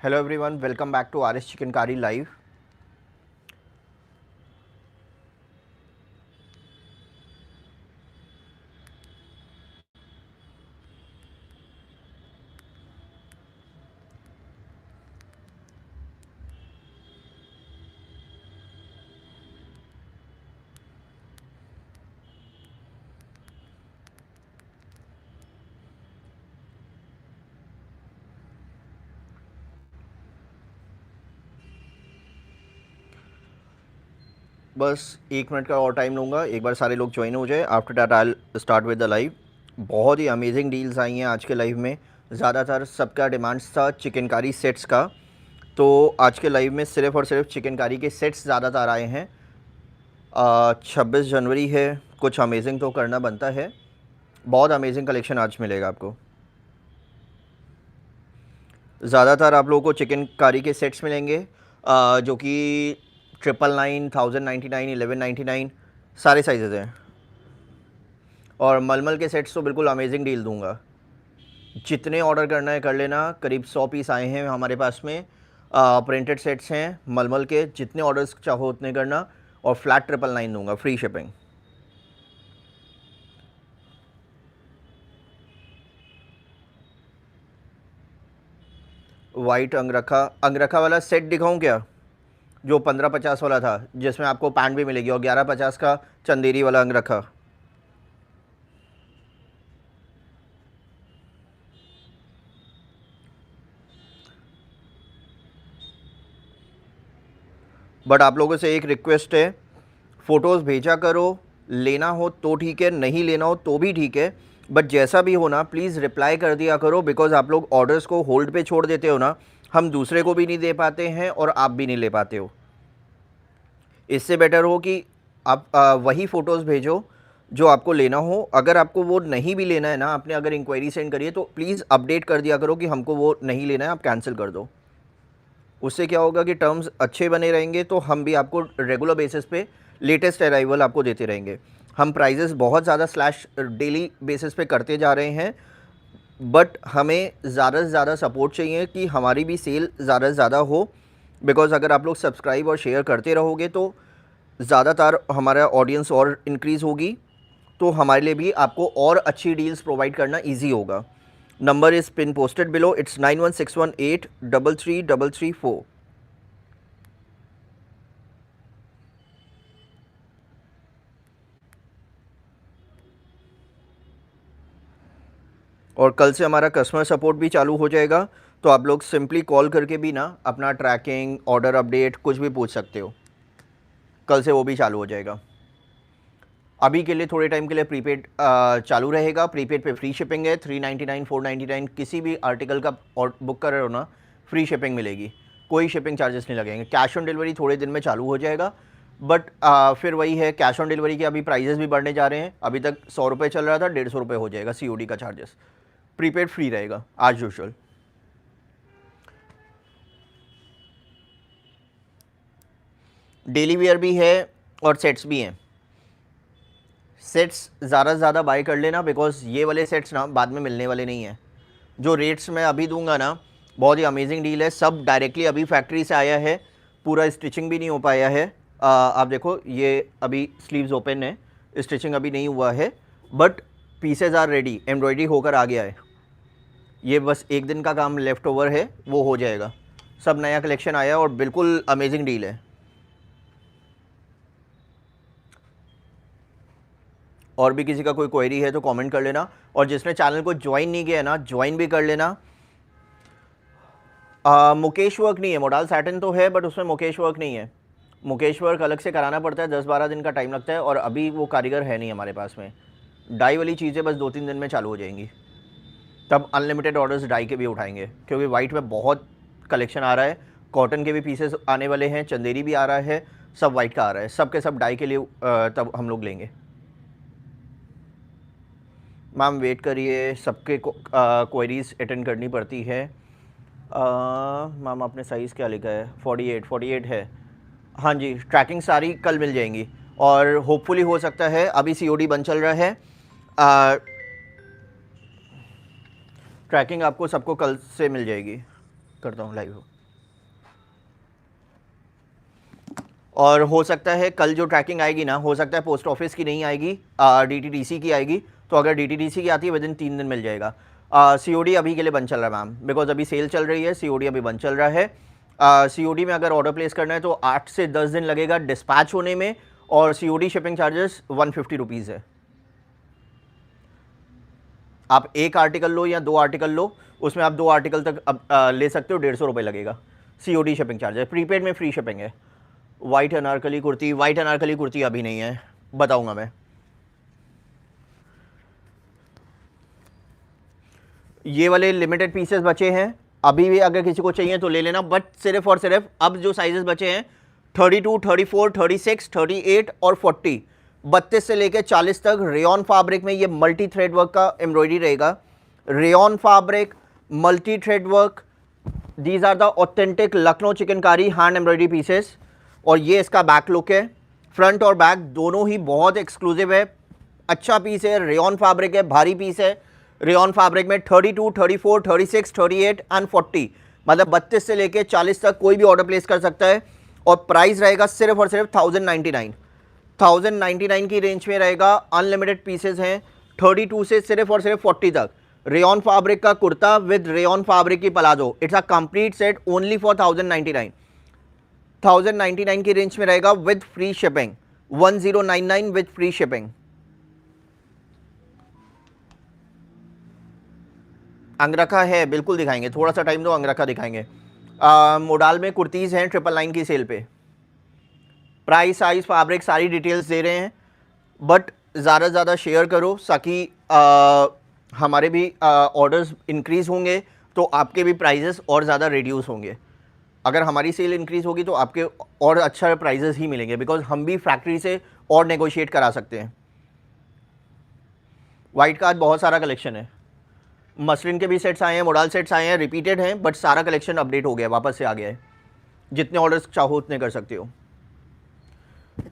Hello everyone, welcome back to RS Chicken Curry Live. बस 1 minute का और time लूँगा, एक बार सारे लोग ज्वाइन हो जाए। After that I start with the live. बहुत ही अमेजिंग डील्स आई हैं आज के लाइव में। ज़्यादातर सबका डिमांड्स था चिकन कारी सेट्स का, तो आज के लाइव में सिर्फ़ और सिर्फ चिकन कारी के सेट्स ज़्यादातर आए हैं। 26 जनवरी है, कुछ अमेजिंग तो करना बनता है। बहुत अमेजिंग कलेक्शन आज मिलेगा आपको। ज़्यादातर आप लोगों को चिकन कारी के सेट्स मिलेंगे, जो कि 999, 1099, 1199 सारे साइजेज़ हैं। और मलमल के सेट्स तो बिल्कुल अमेजिंग डील दूंगा। जितने ऑर्डर करना है कर लेना। करीब 100 पीस आए हैं हमारे पास में। प्रिंटेड सेट्स हैं मलमल के, जितने ऑर्डर्स चाहो उतने करना। और फ्लैट 999 दूंगा, फ्री शिपिंग। वाइट अंगरखा वाला सेट दिखाऊं क्या, जो 1550 वाला था, जिसमें आपको पैंट भी मिलेगी और 1150 का चंदेरी वाला अंगरखा। बट आप लोगों से एक रिक्वेस्ट है, फ़ोटोज़ भेजा करो। लेना हो तो ठीक है, नहीं लेना हो तो भी ठीक है, बट जैसा भी हो ना प्लीज़ रिप्लाई कर दिया करो। बिकॉज़ आप लोग ऑर्डर्स को होल्ड पे छोड़ देते हो ना, हम दूसरे को भी नहीं दे पाते हैं और आप भी नहीं ले पाते हो। इससे बेटर हो कि आप वही फ़ोटोज़ भेजो जो आपको लेना हो। अगर आपको वो नहीं भी लेना है ना, आपने अगर इंक्वायरी सेंड करी है तो प्लीज़ अपडेट कर दिया करो कि हमको वो नहीं लेना है, आप कैंसिल कर दो। उससे क्या होगा कि टर्म्स अच्छे बने रहेंगे, तो हम भी आपको रेगुलर बेसिस पे लेटेस्ट अराइवल आपको देते रहेंगे। हम प्राइजेस बहुत ज़्यादा स्लैश डेली बेसिस पे करते जा रहे हैं, बट हमें ज़्यादा से ज़्यादा सपोर्ट चाहिए कि हमारी भी सेल ज़्यादा से ज़्यादा हो। बिकॉज़ अगर आप लोग सब्सक्राइब और शेयर करते रहोगे तो ज़्यादातर हमारा ऑडियंस और इंक्रीज़ होगी, तो हमारे लिए भी आपको और अच्छी डील्स प्रोवाइड करना ईजी होगा। Number is pin posted below, it's 9161833334। और कल से हमारा कस्टमर सपोर्ट भी चालू हो जाएगा, तो आप लोग सिंपली कॉल करके भी ना अपना ट्रैकिंग, ऑर्डर अपडेट कुछ भी पूछ सकते हो। कल से वो भी चालू हो जाएगा। अभी के लिए थोड़े टाइम के लिए प्रीपेड चालू रहेगा। प्रीपेड पे फ्री शिपिंग है। 399, 499 किसी भी आर्टिकल का और बुक कर रहे हो ना, फ्री शिपिंग मिलेगी, कोई शिपिंग चार्जेस नहीं लगेंगे। कैश ऑन डिलीवरी थोड़े दिन में चालू हो जाएगा, बट फिर वही है, कैश ऑन डिलीवरी के अभी प्राइजेस भी बढ़ने जा रहे हैं। अभी तक 100 रुपये चल रहा था, 150 रुपये हो जाएगा COD का चार्जेस। प्रीपेड फ्री रहेगा आज यूजुअल। डेली वेयर भी है और सेट्स भी हैं। सेट्स ज़्यादा से ज़्यादा बाय कर लेना, बिकॉज ये वाले सेट्स ना बाद में मिलने वाले नहीं हैं। जो रेट्स मैं अभी दूंगा ना, बहुत ही अमेजिंग डील है। सब डायरेक्टली अभी फैक्ट्री से आया है, पूरा स्टिचिंग भी नहीं हो पाया है। आप देखो, ये अभी स्लीव्स ओपन है, स्टिचिंग अभी नहीं हुआ है, but pieces are ready, embroidery होकर आ गया है। ये बस एक दिन का काम लेफ़्ट ओवर है, वो हो जाएगा। सब नया कलेक्शन आया और बिल्कुल अमेजिंग डील है। और भी किसी का कोई क्वेरी है तो कमेंट कर लेना, और जिसने चैनल को ज्वाइन नहीं किया है ना, ज्वाइन भी कर लेना। मुकेश वर्क नहीं है, मोडाल सैटिन तो है, बट उसमें मुकेश वर्क नहीं है। मुकेश वर्क अलग से कराना पड़ता है, 10-12 दिन का टाइम लगता है, और अभी वो कारीगर है नहीं हमारे पास में। डाई वाली चीज़ें बस 2-3 दिन में चालू हो जाएंगी, तब अनलिमिटेड ऑर्डर्स डाई के भी उठाएंगे, क्योंकि वाइट में बहुत कलेक्शन आ रहा है। कॉटन के भी पीसेस आने वाले हैं, चंदेरी भी आ रहा है, सब वाइट का आ रहा है, सब के सब डाई के लिए तब हम लोग लेंगे। मैम वेट करिए, सबके क्वेरीज अटेंड करनी पड़ती है। मैम आपने साइज़ क्या लिखा है? 48 है। हाँ जी, ट्रैकिंग सारी कल मिल जाएंगी, और होपफुली हो सकता है, अभी COD बंद चल रहा है। ट्रैकिंग आपको सबको कल से मिल जाएगी। करता हूँ लाइव। और हो सकता है कल जो ट्रैकिंग आएगी ना, हो सकता है पोस्ट ऑफिस की नहीं आएगी, डीटीडीसी की आएगी। तो अगर डीटीडीसी की आती है विदिन 3 दिन मिल जाएगा। सीओडी अभी के लिए बंद चल रहा है मैम, बिकॉज अभी सेल चल रही है, सीओडी अभी बंद चल रहा है। सीओडी में अगर ऑर्डर प्लेस करना है तो 8 से 10 दिन लगेगा डिस्पैच होने में, और सीओडी शिपिंग चार्जेस 150 रुपीज़ है। आप एक आर्टिकल लो या 2 आर्टिकल लो, उसमें आप 2 आर्टिकल तक ले सकते हो, 150 रुपये लगेगा सीओडी शिपिंग चार्ज है। प्रीपेड में फ्री शिपिंग है। वाइट अनारकली कुर्ती, वाइट अनारकली कुर्ती अभी नहीं है, बताऊंगा मैं। ये वाले लिमिटेड पीसेस बचे हैं, अभी भी अगर किसी को चाहिए तो ले लेना, बट सिर्फ और सिर्फ अब जो साइजेस बचे हैं 32, 34, 36, 38 और 40, 32 से लेकर 40 तक रेयॉन फैब्रिक में ये मल्टी थ्रेड वर्क का एम्ब्रॉयडरी रहेगा। Rayon fabric, multi thread work, these are the authentic Lucknow chikankari hand embroidery pieces. और ये इसका बैक लुक है, फ्रंट और बैक दोनों ही बहुत एक्सक्लूसिव है, अच्छा पीस है, रेयॉन फैब्रिक है, भारी पीस है। रेयॉन फैब्रिक में 32, 34, 36, 38 एंड 40, मतलब 32 से लेके 40 तक कोई भी ऑर्डर प्लेस कर सकता है। और प्राइस रहेगा सिर्फ और सिर्फ 1099 की रेंज में रहेगा। अनलिमिटेड पीसेस हैं 32 से सिर्फ और सिर्फ 40 तक। रेयॉन फैब्रिक का कुर्ता विद रेयॉन फैब्रिक की palazzo, it's a complete set only for 1099 की रेंज में रहेगा with free shipping, 1099 with free shipping. Angrakha है, बिल्कुल दिखाएंगे, थोड़ा सा टाइम दो, अंगरखा दिखाएंगे। मोडाल में कुर्तीज़ हैं 999 की सेल पे। प्राइस, साइज, फैब्रिक सारी डिटेल्स दे रहे हैं, बट ज़्यादा से ज़्यादा शेयर करो ताकि हमारे भी ऑर्डर्स इंक्रीज़ होंगे तो आपके भी प्राइजेस और ज़्यादा रिड्यूस होंगे। अगर हमारी सेल इंक्रीज़ होगी तो आपके और अच्छा प्राइजेस ही मिलेंगे, बिकॉज हम भी फैक्ट्री से और नेगोशिएट करा सकते हैं। वाइट का आज बहुत सारा कलेक्शन है, मसलिन के भी सेट्स आए हैं, मोडाल सेट्स आए हैं, रिपीटेड हैं, बट सारा कलेक्शन अपडेट हो गया, वापस से आ गया है। जितने ऑर्डर्स चाहो उतने कर सकते हो।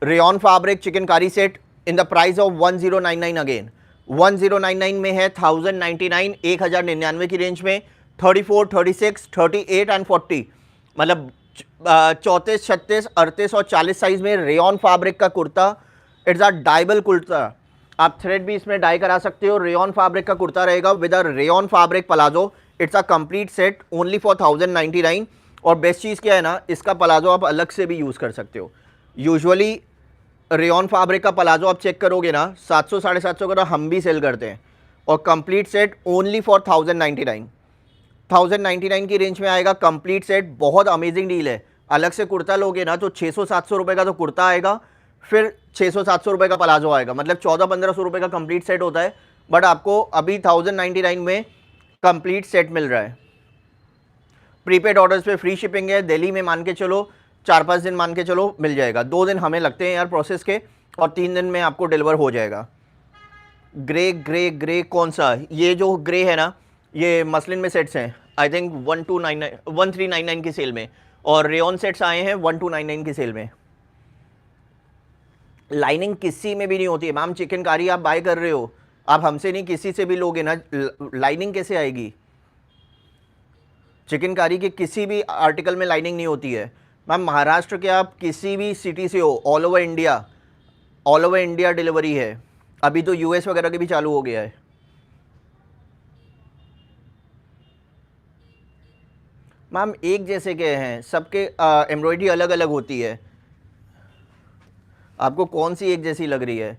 Rayon fabric chikankari set in the price of 1099 again, 1099 में है 1099, 1099 की रेंज में 34, 36, 38 एंड 40, मतलब 34, 36, 38 और 40 साइज में रेयॉन फैब्रिक का कुर्ता। इट्स अ डाइबल कुर्ता, आप थ्रेड भी इसमें डाई करा सकते हो। रेयॉन फैब्रिक का कुर्ता रहेगा with a rayon fabric palazzo. It's a complete set only for 1099। और बेस्ट चीज़ क्या है ना, इसका प्लाजो आप अलग से भी यूज़ कर सकते हो। यूजुअली रेयॉन फैब्रिक का प्लाजो आप चेक करोगे ना 700, 750 का, तो हम भी सेल करते हैं। और कंप्लीट सेट ओनली फॉर 1099 की रेंज में आएगा कंप्लीट सेट। बहुत अमेजिंग डील है। अलग से कुर्ता लोगे ना तो 600-700 रुपये का तो कुर्ता आएगा, फिर 600-700 रुपये का प्लाजो आएगा, मतलब 1400-1500 रुपये का कंप्लीट सेट होता है। बट आपको अभी 1099 में कंप्लीट सेट मिल रहा है। प्रीपेड ऑर्डर्स पे फ्री शिपिंग है। दिल्ली में मान के चलो 4-5 दिन मान के चलो मिल जाएगा। 2 दिन हमें लगते हैं यार प्रोसेस के, और 3 दिन में आपको डिलीवर हो जाएगा। ग्रे ग्रे ग्रे कौन सा, ये जो ग्रे है ना, ये मसलिन में सेट्स हैं आई थिंक 1399 की सेल में, और रेयॉन सेट्स आए हैं 1299 की सेल में। लाइनिंग किसी में भी नहीं होती है मैम। चिकनकारी आप बाय कर रहे हो, आप हमसे नहीं किसी से भी लोगे ना, लाइनिंग कैसे आएगी? चिकनकारी के किसी भी आर्टिकल में लाइनिंग नहीं होती है मैम। महाराष्ट्र के आप किसी भी सिटी से हो, ऑल ओवर इंडिया डिलीवरी है। अभी तो यूएस वगैरह के भी चालू हो गया है। मैम एक जैसे के हैं सबके, एम्ब्रॉयडरी अलग अलग होती है। आपको कौन सी एक जैसी लग रही है?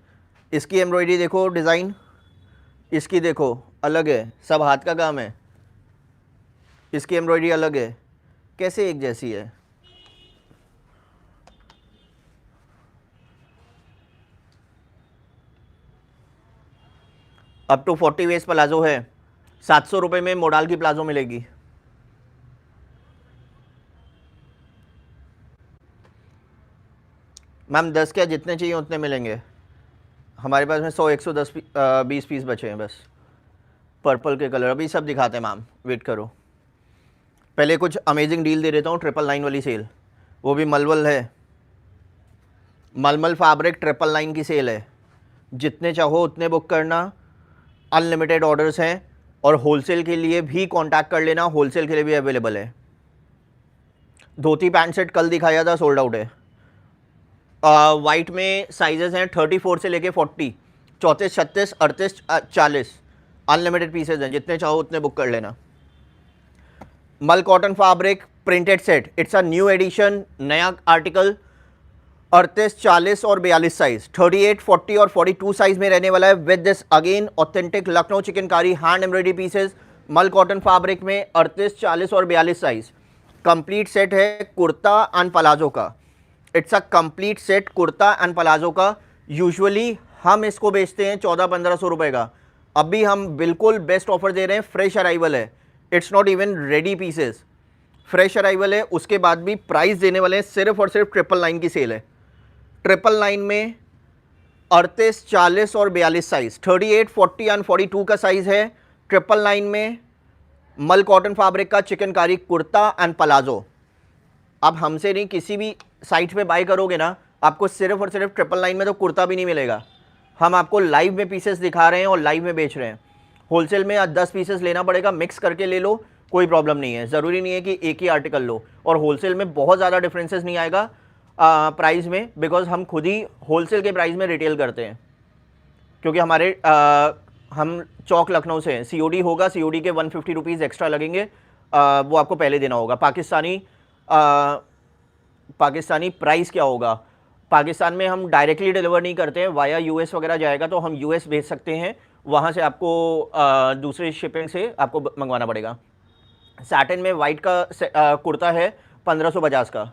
इसकी एम्ब्रॉयडरी देखो, डिज़ाइन इसकी देखो अलग है, सब हाथ का काम है। इसकी एम्ब्रॉयडरी अलग है, कैसे एक जैसी है? अप टू 40 वेस्ट प्लाजो है, 700 रुपये में मोडाल की प्लाजो मिलेगी। मैम 10 क्या, जितने चाहिए उतने मिलेंगे हमारे पास में। 100, 110, 20 पीस बचे हैं बस। पर्पल के कलर अभी सब दिखाते हैं मैम, वेट करो। पहले कुछ अमेजिंग डील दे देता हूँ। 999 वाली सेल, वो भी मलमल है, मलमल फैब्रिक 999 की सेल है। जितने चाहो उतने बुक करना, अनलिमिटेड ऑर्डर्स हैं। और होलसेल के लिए भी कांटेक्ट कर लेना, होलसेल के लिए भी अवेलेबल है। धोती पैंट सेट कल दिखाया था, सोल्ड आउट है। वाइट में साइजेस हैं 34 से लेके 40, 34, 36, 38, 40, अनलिमिटेड पीसेज हैं, जितने चाहो उतने बुक कर लेना। मल cotton fabric printed set, it's a new edition, नया आर्टिकल, 38, 40 और 42 साइज, 38, 40 और 42 साइज में रहने वाला है। With this again authentic Lucknow chikankari hand embroidery pieces, मल कॉटन फैब्रिक में 38, 40 और 42 साइज। कंप्लीट सेट है कुर्ता एंड पलाजो का, it's a complete set kurta and palazzo का। यूजुअली हम इसको बेचते हैं 1400-1500 रुपए का, अभी हम बिल्कुल बेस्ट ऑफर दे रहे हैं, फ्रेश अराइवल है, it's not even ready pieces, fresh arrival है। उसके बाद भी प्राइस देने वाले हैं, सिर्फ और सिर्फ 999 की सेल है। 999 में 38, 40 और 42 साइज, 38, 40 एंड 42 का साइज है। 999 में मल कॉटन फैब्रिक का चिकनकारी कुर्ता एंड पलाजो। आप हमसे नहीं, किसी भी साइट पे बाय करोगे ना, आपको सिर्फ और सिर्फ 999 में तो कुर्ता भी नहीं मिलेगा। हम आपको लाइव में पीसेस दिखा रहे हैं और लाइव में बेच रहे हैं। होलसेल में 10 पीसेस लेना पड़ेगा, मिक्स करके ले लो, कोई प्रॉब्लम नहीं है। ज़रूरी नहीं है कि एक ही आर्टिकल लो, और होलसेल में बहुत ज़्यादा डिफरेंसेस नहीं आएगा प्राइस में, बिकॉज हम खुद ही होलसेल के प्राइस में रिटेल करते हैं, क्योंकि हमारे हम चौक लखनऊ से हैं। COD होगा, COD के 150 रुपीज़ एक्स्ट्रा लगेंगे, वो आपको पहले देना होगा। पाकिस्तानी प्राइस क्या होगा, पाकिस्तान में हम डायरेक्टली डिलीवर नहीं करते हैं, वाया US वगैरह जाएगा तो हम US भेज सकते हैं, वहाँ से आपको दूसरे शिपिंग से आपको मंगवाना पड़ेगा। सैटिन में वाइट का कुर्ता है 1550 का,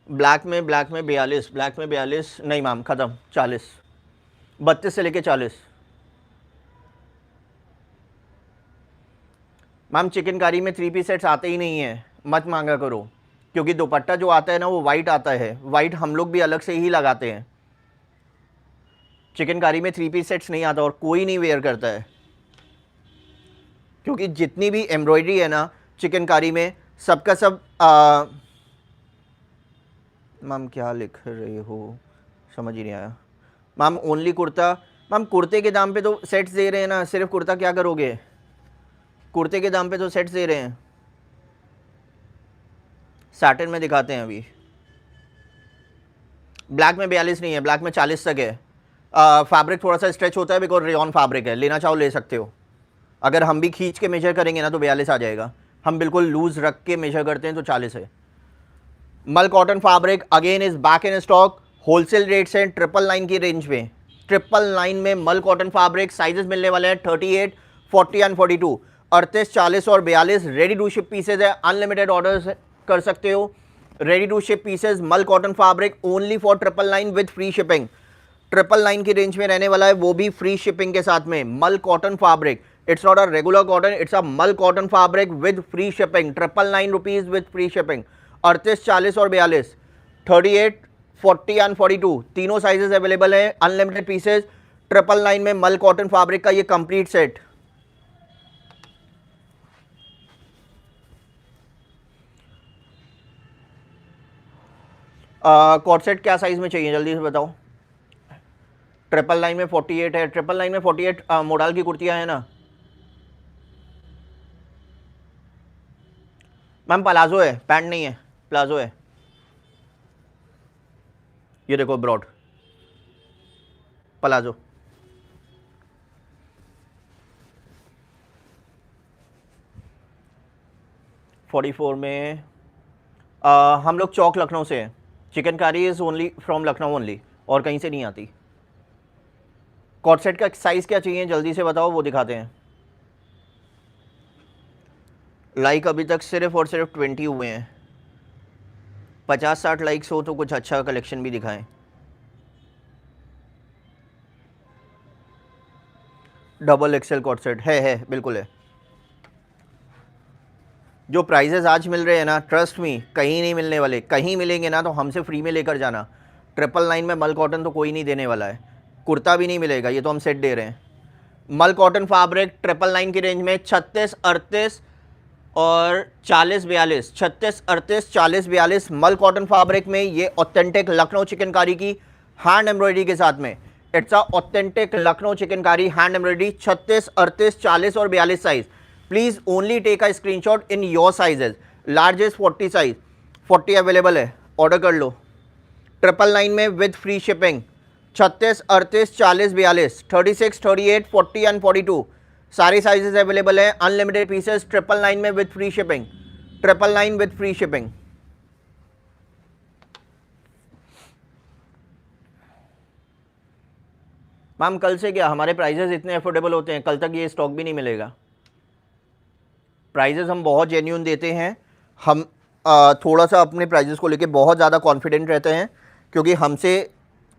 ब्लैक में 42, ब्लैक में 42 नहीं मैम, ख़त्म, 40, 32 से लेके 40। मैम चिकनकारी में 3 पीस सेट्स आते ही नहीं है, मत मांगा करो, क्योंकि दुपट्टा जो आता है ना वो वाइट आता है, वाइट हम लोग भी अलग से ही लगाते हैं। चिकनकारी में 3 पीस सेट्स नहीं आता और कोई नहीं वेयर करता है, क्योंकि जितनी भी एम्ब्रॉयडरी है ना चिकनकारी में, सबका सब मैम क्या लिख रहे हो, समझ ही नहीं आया मैम। ओनली कुर्ता, मैम कुर्ते के दाम पे तो सेट्स दे रहे हैं ना, सिर्फ कुर्ता क्या करोगे, कुर्ते के दाम पे तो सेट्स दे रहे हैं। सैटिन में दिखाते हैं अभी, ब्लैक में 42 नहीं है, ब्लैक में 40 तक है। फैब्रिक थोड़ा सा स्ट्रेच होता है, बिकॉज रेयॉन फैब्रिक है, लेना चाहो ले सकते हो। अगर हम भी खींच के मेजर करेंगे ना तो 42 आ जाएगा, हम बिल्कुल लूज रख के मेजर करते हैं तो 40 है। मल cotton fabric again is back in stock, wholesale rates हैं 999 की रेंज में। 999 में मल कॉटन फैब्रिक, साइजेस मिलने वाले हैं 38, 40 एंड 42, 38, 40 और 42। रेडी टू शिप पीसेज है, अनलिमिटेड ऑर्डर्स कर सकते हो। रेडी टू शिप पीसेज मल cotton fabric only for 999 with free shipping. 999 की रेंज में रहने वाला है, वो भी फ्री शिपिंग के साथ में। Mul cotton fabric, it's not a regular cotton, it's a mul cotton fabric with free shipping. 999 rupees with free shipping. 38, 40 और 42, 38, 40 एंड 42 तीनों साइजेस अवेलेबल हैं, अनलिमिटेड पीसेज। 999 में मल कॉटन फैब्रिक का ये कंप्लीट सेट। कॉट सेट क्या साइज में चाहिए जल्दी से बताओ। 999 में 48 है, 999 में 48 मोडाल की कुर्तियां हैं ना मैम। प्लाजो है, पैंट नहीं है, प्लाजो है। ये देखो ब्रॉड प्लाजो, $44 में। हम लोग चौक लखनऊ से हैं, chikankari is only from Lucknow only, और कहीं से नहीं आती। कॉट सेट का साइज़ क्या चाहिए जल्दी से बताओ, वो दिखाते हैं। लाइक अभी तक सिर्फ और सिर्फ 20 हुए हैं, 50-60 लाइक्स हो तो कुछ अच्छा कलेक्शन भी दिखाएं। डबल एक्सेल कॉट सेट है, बिल्कुल है। जो प्राइजेस आज मिल रहे हैं ना, ट्रस्ट मी कहीं नहीं मिलने वाले। कहीं मिलेंगे ना तो हमसे फ्री में लेकर जाना। 999 में मल कॉटन तो कोई नहीं देने वाला है, कुर्ता भी नहीं मिलेगा, ये तो हम सेट दे रहे हैं। मल कॉटन फैब्रिक 999 की रेंज में 36, 38 और 40, 42, 36, 38, 40, 42 मल कॉटन फैब्रिक में। ये ऑथेंटिक लखनऊ चिकनकारी की हैंड एम्ब्रॉयडरी के साथ में, it's a authentic Lucknow chikankari hand embroidery. 36, 38, 40 और 42 size. Please only take a screenshot in your sizes. Largest 40 size, 40 available है, ऑर्डर कर लो। 999 में विद फ्री शिपिंग। 36, 38, 40, 42, 36, 38, 40 एंड 42 सारे साइजेस अवेलेबल है। अनलिमिटेड पीसेस 999 में with free shipping. 999 with free shipping. Ma'am कल से क्या हमारे प्राइजेस इतने अफोर्डेबल होते हैं, कल तक ये स्टॉक भी नहीं मिलेगा। प्राइजेस हम बहुत जेन्यून देते हैं। हम थोड़ा सा अपने प्राइजेस को लेके बहुत ज़्यादा कॉन्फिडेंट रहते हैं, क्योंकि हमसे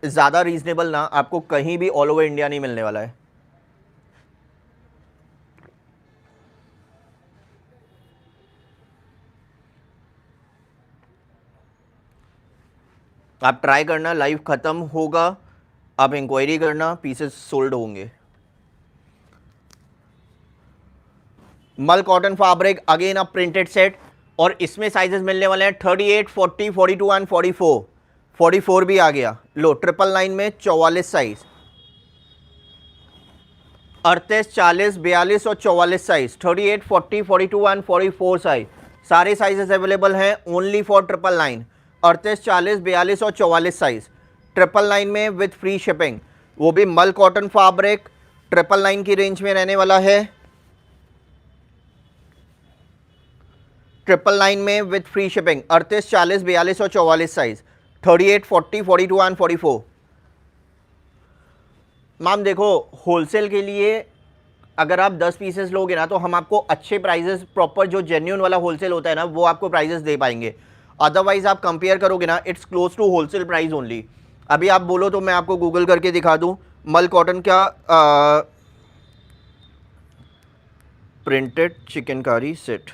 ज़्यादा रीज़नेबल ना आपको कहीं भी ऑल ओवर इंडिया नहीं मिलने वाला है। आप ट्राई करना, लाइव ख़त्म होगा, आप इंक्वायरी करना, पीसेस सोल्ड होंगे। मल cotton fabric again a printed set, और इसमें साइजेस मिलने वाले हैं 38, 40, 42 एंड 44। 44 भी आ गया। लो 999 में 44 साइज, 38, 40, 42 और 44 साइज, 38, 40, 42 एंड 44 साइज, सारे साइजेस अवेलेबल हैं ओनली फॉर 999। 38, 40, 42 और 44 साइज 999 में विथ फ्री शिपिंग, वो भी मल कॉटन फैब्रिक 999 की रेंज में रहने वाला है। 999 में विथ फ्री शिपिंग। 38, 40, 42 और 44 साइज, 38, 40, 42 एंड 44। मैम देखो, होलसेल के लिए अगर आप 10 पीसेस लोगे ना तो हम आपको अच्छे प्राइजेस, प्रॉपर जो जेन्यून वाला होलसेल होता है ना, वो आपको प्राइजेस दे पाएंगे। अदरवाइज आप कंपेयर करोगे ना, it's close to wholesale price only. अभी आप बोलो तो मैं आपको गूगल करके दिखा दूं, मल कॉटन का प्रिंटेड चिकनकारी सेट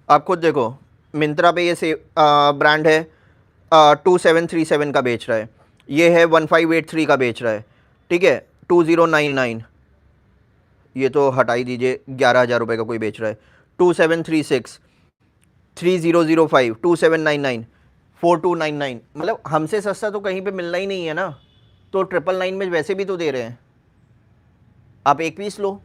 आप खुद देखो, मिंत्रा पे ये से ब्रांड है 2737 का बेच रहा है, ये है 1583 का बेच रहा है, ठीक है। 2099, ये तो हटा ही दीजिए, 11,000 रुपये का कोई बेच रहा है। 2736, 3005, 2799, 4299, मतलब हमसे सस्ता तो कहीं पे मिलना ही नहीं है ना। तो 999 में वैसे भी तो दे रहे हैं। आप एक पीस लो,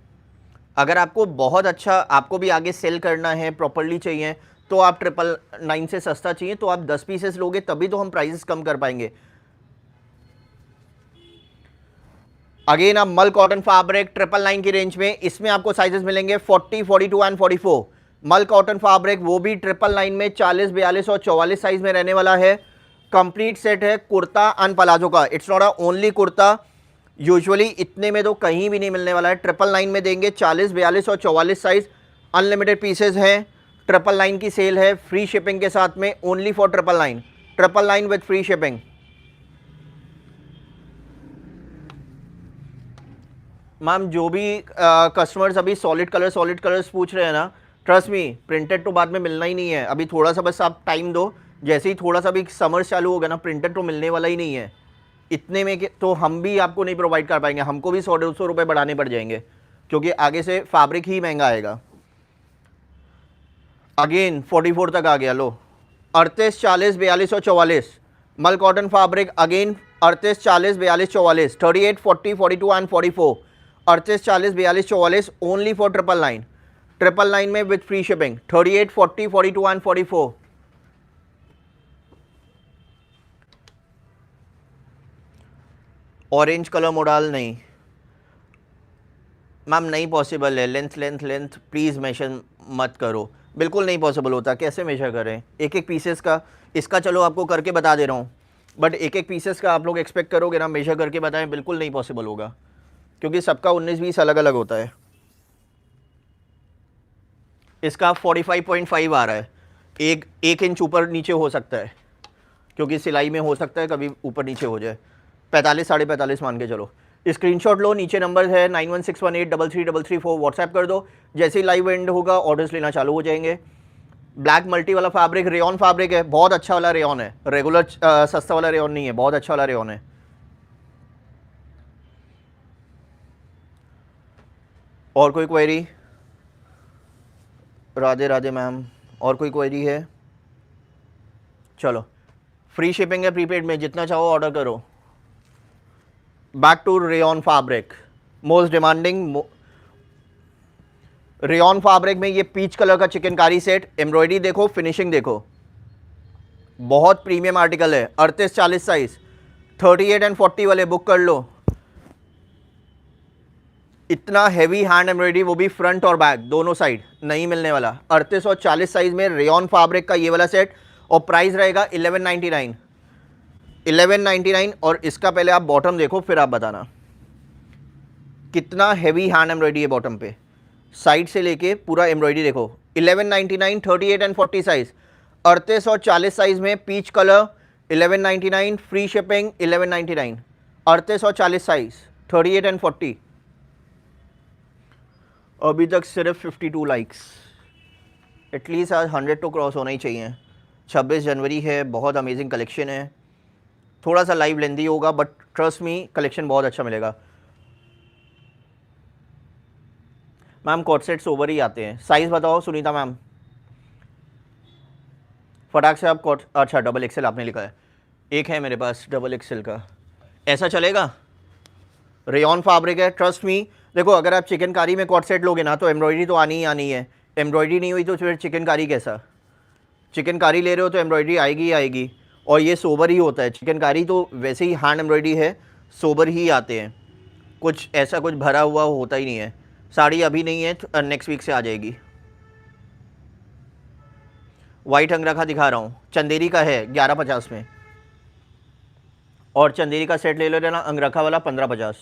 अगर आपको बहुत अच्छा, आपको भी आगे सेल करना है, प्रॉपरली चाहिए, तो आप 999 से सस्ता चाहिए तो आप 10 पीसेस लोगे, तभी तो हम प्राइसेस कम कर पाएंगे। अगेन आप मल कॉटन फैब्रिक 999 की रेंज में, इसमें आपको साइजेस मिलेंगे 40, 42 एंड 44। मल कॉटन फैब्रिक वो भी 999 में 40, 42 और 44 साइज में रहने वाला है। कंप्लीट सेट है कुर्ता एंड पलाजो का, it's not a only kurta. Usually इतने में तो कहीं भी नहीं मिलने वाला है। 999 में देंगे 40, 42 और 44 साइज, अनलिमिटेड पीसेज हैं। 999 की सेल है फ्री शिपिंग के साथ में, only for 999, 999 with free shipping. Ma'am जो भी कस्टमर्स अभी सॉलिड कलर्स पूछ रहे हैं ना, ट्रस्ट मी, प्रिंटेड तो बाद में मिलना ही नहीं है। अभी थोड़ा सा बस आप टाइम दो, जैसे ही थोड़ा सा भी समर चालू होगा ना, प्रिंटेड तो मिलने वाला ही नहीं है। इतने में तो हम भी आपको नहीं प्रोवाइड कर पाएंगे, हमको भी 100-150 रुपये बढ़ाने पड़ जाएंगे, क्योंकि आगे से फैब्रिक ही महंगा आएगा। अगेन 44 तक आ गया। लो 38, 40, 42 और 44 मल cotton fabric, again 38, 40, 42, 44, 38, 40, 42 and 44। 38, 40, 42, 44 only for 999, 999 में with free shipping. 38, 40, 42 and 44। Orange colour model नहीं मैम, नहीं पॉसिबल है। लेंथ प्लीज़ मेंशन मत करो, बिल्कुल नहीं पॉसिबल होता। कैसे मेजर करें एक एक पीसेस का? इसका चलो आपको करके बता दे रहा हूँ, बट एक एक पीसेस का आप लोग एक्सपेक्ट करोगे ना मेजर करके बताएं, बिल्कुल नहीं पॉसिबल होगा, क्योंकि सबका 19-20 अलग अलग होता है। इसका 45.5 आ रहा है, एक इंच ऊपर नीचे हो सकता है, क्योंकि सिलाई में हो सकता है कभी ऊपर नीचे हो जाए। 45, 45.5 मान के चलो। स्क्रीनशॉट लो, नीचे नंबर है 9161833334, व्हाट्सएप कर दो। जैसे ही लाइव एंड होगा ऑर्डर्स लेना चालू हो जाएंगे। ब्लैक मल्टी वाला फैब्रिक, रेयन फैब्रिक है, बहुत अच्छा वाला रेयन है, रेगुलर सस्ता वाला रेयन नहीं है, बहुत अच्छा वाला रेयन है। और कोई क्वेरी? राधे राधे मैम, और कोई क्वेरी है? चलो, फ्री शिपिंग है प्रीपेड में, जितना चाहो ऑर्डर करो। Back to rayon fabric, most demanding rayon fabric में ये पीच कलर का चिकनकारी सेट, एम्ब्रॉयडरी देखो, फिनिशिंग देखो, बहुत प्रीमियम आर्टिकल है। 38-40 साइज, 38 एंड 40 वाले बुक कर लो। इतना हैवी हैंड एम्ब्रॉयडरी, वो भी फ्रंट और बैक दोनों साइड, नहीं मिलने वाला। 38 और 40 साइज में रेयॉन फैब्रिक का ये वाला सेट, और प्राइस रहेगा 1199। 1199। और इसका पहले आप बॉटम देखो, फिर आप बताना कितना हैवी हैंड एम्ब्रॉयडरी है बॉटम पे, साइड से लेके पूरा एम्ब्रॉयडरी देखो। 1199, 38 एंड 40 साइज, 38 और 40 साइज में पीच कलर, 1199, फ्री शिपिंग 1199। 38 और 40 साइज, 38 एंड 40। अभी तक सिर्फ 52 लाइक्स, एटलीस्ट आज 100 तो क्रॉस होना ही चाहिए। 26 जनवरी है, बहुत अमेजिंग कलेक्शन है। थोड़ा सा लाइव लेंदी होगा, बट ट्रस्ट मी कलेक्शन बहुत अच्छा मिलेगा। मैम कॉट सेट्स ओवर ही आते हैं, साइज़ बताओ सुनीता मैम, फटाक से आप कॉट, अच्छा डबल एक्सेल आपने लिखा है, एक है मेरे पास डबल एक्सेल का, ऐसा चलेगा? रेयॉन फैब्रिक है, ट्रस्ट मी। देखो अगर आप चिकनकारी में कॉट सेट लोगे ना तो एम्ब्रॉयडरी तो आनी ही आनी है, एम्ब्रॉयडरी नहीं हुई तो फिर चिकनकारी कैसा? चिकनकारी ले रहे हो तो एम्ब्रॉयडरी आएगी ही आएगी, और ये सोबर ही होता है। चिकनकारी तो वैसे ही हैंड एम्ब्रॉयडरी है, सोबर ही आते हैं, कुछ ऐसा कुछ भरा हुआ होता ही नहीं है। साड़ी अभी नहीं है, नेक्स्ट वीक से आ जाएगी। वाइट अंगरखा दिखा रहा हूँ, चंदेरी का है 1150 में, और चंदेरी का सेट ले लो ना अंगरखा वाला 1550।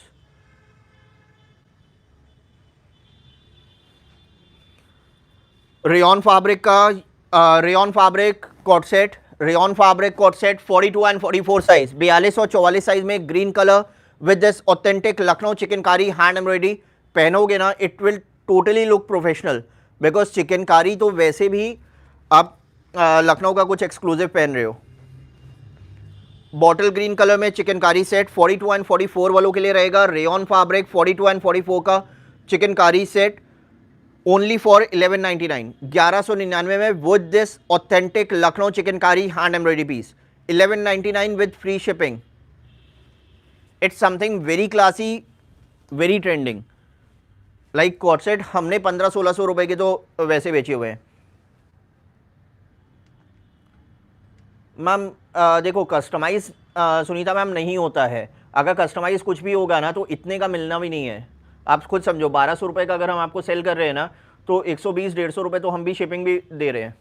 रेयॉन फैब्रिक का rayon fabric cot set, rayon fabric cot set 42 and 44 size, 42 और 44 साइज में green colour with this authentic Lucknow chikankari hand embroidery. पहनोगे ना it will totally look professional, because chikankari तो वैसे भी आप लखनऊ का कुछ एक्सक्लूसिव पहन रहे हो। बॉटल ग्रीन कलर में चिकनकारी सेट 42 एंड 44 वालों के लिए रहेगा। रेयॉन फैब्रिक 42 एंड 44 का चिकनकारी सेट ओनली फॉर 1199, 1199 में with this authentic Lucknow chikankari hand embroidery piece, 1199 with free shipping. It's something very classy, very trending. Like co-ord set हमने 1500-1600 रुपए के तो वैसे बेचे हुए हैं। मैम देखो कस्टमाइज सुनीता मैम नहीं होता है, अगर कस्टमाइज कुछ भी होगा ना तो इतने का मिलना भी नहीं है। आप खुद समझो 1200 रुपये का अगर हम आपको सेल कर रहे हैं ना तो 120-150 रुपये तो हम भी शिपिंग भी दे रहे हैं।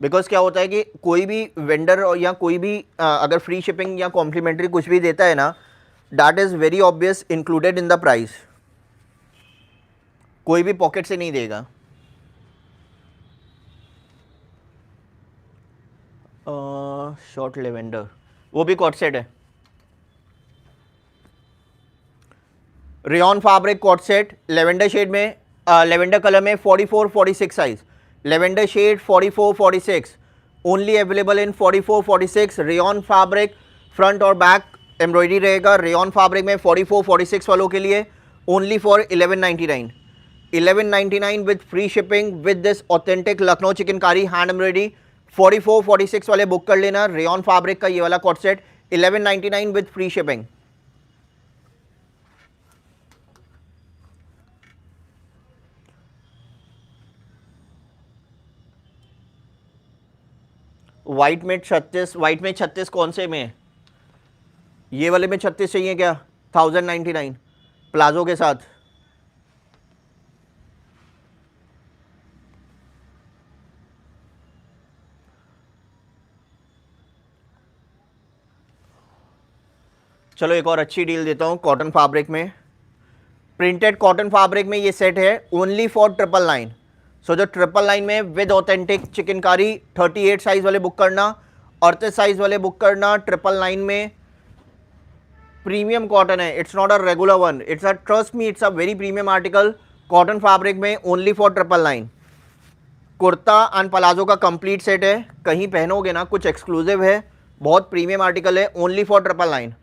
बिकॉज क्या होता है कि कोई भी वेंडर या कोई भी अगर फ्री शिपिंग या कॉम्प्लीमेंट्री कुछ भी देता है ना, that is very obvious included in the price, कोई भी पॉकेट से नहीं देगा। शॉर्ट लेवेंडर वो भी कॉट सेट है। Rayon fabric cot set lavender shade में, लेवेंडर कलर में 44-46 size, lavender shade 44-46 only available in 44-46। Rayon fabric front और बैक एम्ब्रॉयडरी रहेगा। रेयॉन फैब्रिक में 44-46 वालों के लिए only for 1199, 1199 with free shipping with this authentic Lucknow chikankari hand embroidery. 44-46 वाले book कर लेना। रेयॉन फैब्रिक का ये वाला co-ord set 1199 with free shipping. White में 36, वाइट में 36 कौन से में? ये वाले में 36 चाहिए क्या? 1099 प्लाजो के साथ। चलो एक और अच्छी डील देता हूँ कॉटन फैब्रिक में, प्रिंटेड कॉटन फैब्रिक में ये सेट है ओनली फॉर 999। सो जो 999 में विद ऑथेंटिक चिकनकारी 38 साइज वाले बुक करना, 38 साइज वाले बुक करना। 999 में प्रीमियम कॉटन है, it's not a regular one, it's a trust me it's a very premium article. Cotton fabric में only for 999। Kurta and palazzo का कंप्लीट सेट है, कहीं पहनोगे ना कुछ एक्सक्लूसिव है, बहुत प्रीमियम आर्टिकल है, ओनली फॉर 999।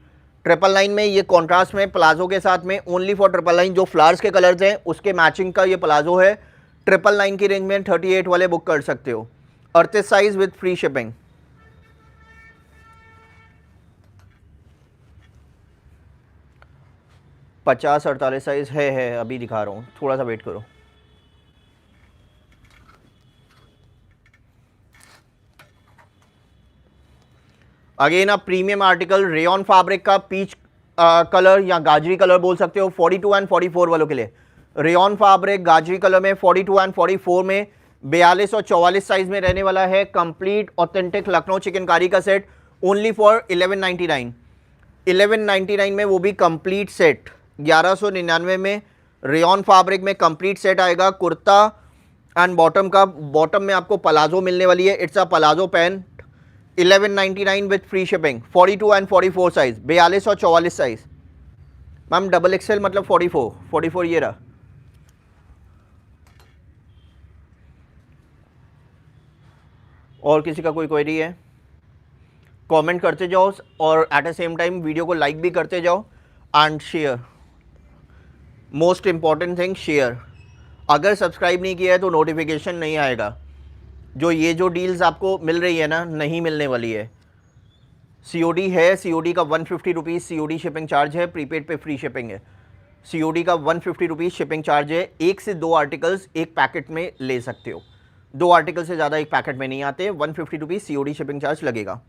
999 में ये कॉन्ट्रास्ट में प्लाजो के साथ में ओनली फॉर 999, जो फ्लावर्स के कलर्स हैं उसके मैचिंग का ये प्लाजो है। 999 की रेंज में 38 वाले बुक कर सकते हो, 38 size with free shipping. 50-48 size है, अभी दिखा रहा हूँ, थोड़ा सा वेट करो। अगेन आप प्रीमियम आर्टिकल रेयन फैब्रिक का पीच कलर या गाजरी कलर बोल सकते हो, 42 एंड 44 वालों के लिए। रेयन फैब्रिक गाजरी कलर में 42 एंड 44 में 42 और 44 साइज में रहने वाला है। कंप्लीट ऑथेंटिक लखनऊ चिकनकारी का सेट ओनली फॉर 1199। 1199 में वो भी कंप्लीट सेट। 1199 में रेयन फैब्रिक में कंप्लीट सेट आएगा। कुर्ता एंड बॉटम में आपको पलाजो मिलने वाली है। It's a palazzo pant. 1199 with free shipping. 42 and 44 size, 42 और 44 साइज। मैम डबल एक्सएल मतलब 44 ये रहा। और किसी का कोई क्वेरी है कमेंट करते जाओ और at the same time video को लाइक भी करते जाओ and share. Most important thing share. अगर सब्सक्राइब नहीं किया है तो नोटिफिकेशन नहीं आएगा। जो डील्स आपको मिल रही है ना, नहीं मिलने वाली है। सीओडी है, सीओडी का 150 रुपीज़ सीओडी शिपिंग चार्ज है। प्रीपेड पे फ्री शिपिंग है। सीओडी का 150 रुपीज़ शिपिंग चार्ज है। 1 से 2 आर्टिकल्स एक पैकेट में ले सकते हो। 2 आर्टिकल से ज़्यादा एक पैकेट में नहीं आते। 150 रुपीज़ सीओडी शिपिंग चार्ज लगेगा।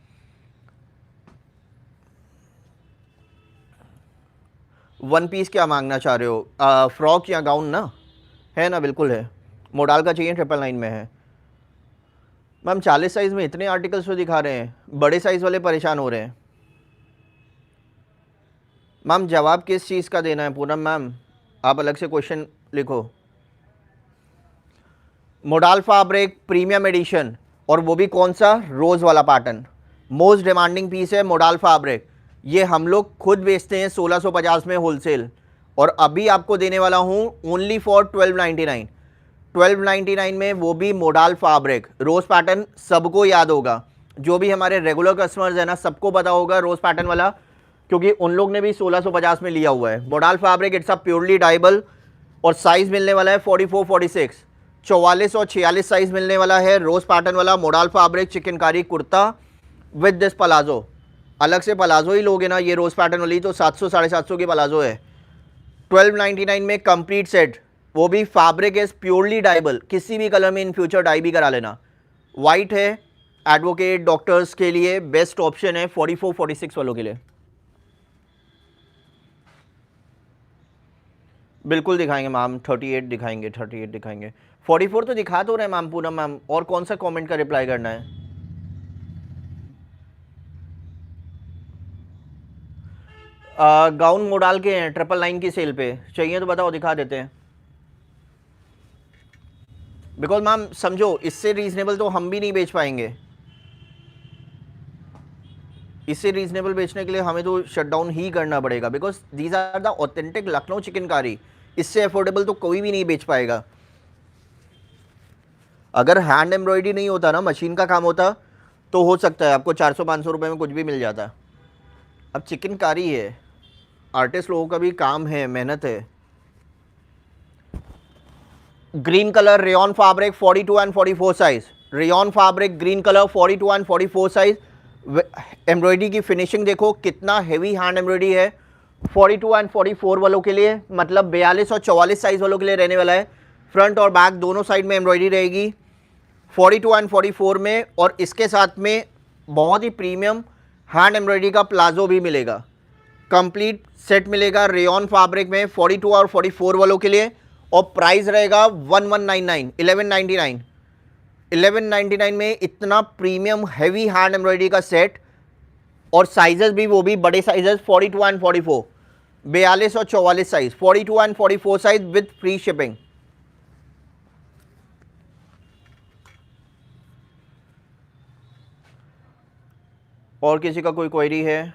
वन पीस क्या मांगना चाह रहे हो? फ्रॉक या गाउन ना? है ना, बिल्कुल है। मोडाल का चाहिए, 999 में है। मैम 40 साइज़ में इतने आर्टिकल्स तो दिखा रहे हैं, बड़े साइज़ वाले परेशान हो रहे हैं। मैम जवाब किस चीज़ का देना है पूनम मैम? आप अलग से क्वेश्चन लिखो। मोडाल फैब्रिक प्रीमियम एडिशन, और वो भी कौन सा? रोज़ वाला पैटर्न। मोस्ट डिमांडिंग पीस है मोडाल फैब्रिक। ये हम लोग खुद बेचते हैं 1650 में होलसेल, और अभी आपको देने वाला हूँ ओनली फॉर 1299। 1299 में वो भी मोडाल फैब्रिक। रोज़ पैटर्न सबको याद होगा, जो भी हमारे रेगुलर कस्टमर्स हैं ना, सबको पता होगा रोज़ पैटर्न वाला, क्योंकि उन लोग ने भी 1650 में लिया हुआ है। Modal fabric it's a purely dyeable, और साइज़ मिलने वाला है 44, 46, 44 और 46 साइज़ मिलने वाला है। रोज़ पैटर्न वाला modal fabric chikankari kurta with this palazzo. अलग से पलाजो ही लोगे ना ये रोज़ पैटर्न वाली, तो 700 750 की पलाजो है। 1299 में कंप्लीट सेट, वो भी फैब्रिक इज प्योरली डाइबल। किसी भी कलर में इन फ्यूचर डाई भी करा लेना। वाइट है, एडवोकेट डॉक्टर्स के लिए बेस्ट ऑप्शन है। 44 46 वालों के लिए बिल्कुल दिखाएंगे मैम। 38 दिखाएंगे, 38 दिखाएंगे। 44 तो दिखा तो रहे मैम पूनम मैम। और कौन सा कमेंट का रिप्लाई करना है? गाउन मोडाल के हैं 999 की सेल पे। चाहिए तो बताओ, दिखा देते हैं। बिकॉज मैम समझो, इससे रीजनेबल तो हम भी नहीं बेच पाएंगे। इससे रीजनेबल बेचने के लिए हमें तो शटडाउन ही करना पड़ेगा, because these are the authentic Lucknow chikankari. इससे अफोर्डेबल तो कोई भी नहीं बेच पाएगा। अगर हैंड एम्ब्रॉयडरी नहीं होता ना, मशीन का काम होता, तो हो सकता है आपको 400-500 रुपये में कुछ भी मिल जाता। अब चिकनकारी है, आर्टिस्ट लोगों का भी काम है, मेहनत है। Green colour rayon fabric 42 and 44 size. Rayon fabric green colour 42 and 44 size. Embroidery की फिनिशिंग देखो कितना हेवी हैंड एम्ब्रॉयडरी है। 42 एंड 44 वालों के लिए, मतलब 42 और 44 साइज वालों के लिए रहने वाला है। फ्रंट और बैक दोनों साइड में एम्ब्रॉयडरी रहेगी 42 एंड 44 में, और इसके साथ में बहुत ही प्रीमियम हैंड एम्ब्रॉयडरी का प्लाजो भी मिलेगा। कंप्लीट सेट मिलेगा रेयन फैब्रिक में 42 और 44 वालों के लिए, और प्राइस रहेगा 1199 1199 1199 में। इतना प्रीमियम हैवी हैंड एम्ब्रॉयडरी का सेट, और साइजेस भी वो भी बड़े साइजेस 42 एंड 44, 42 और 44 size, 42 and 44 size with free shipping. और किसी का कोई क्वेरी है?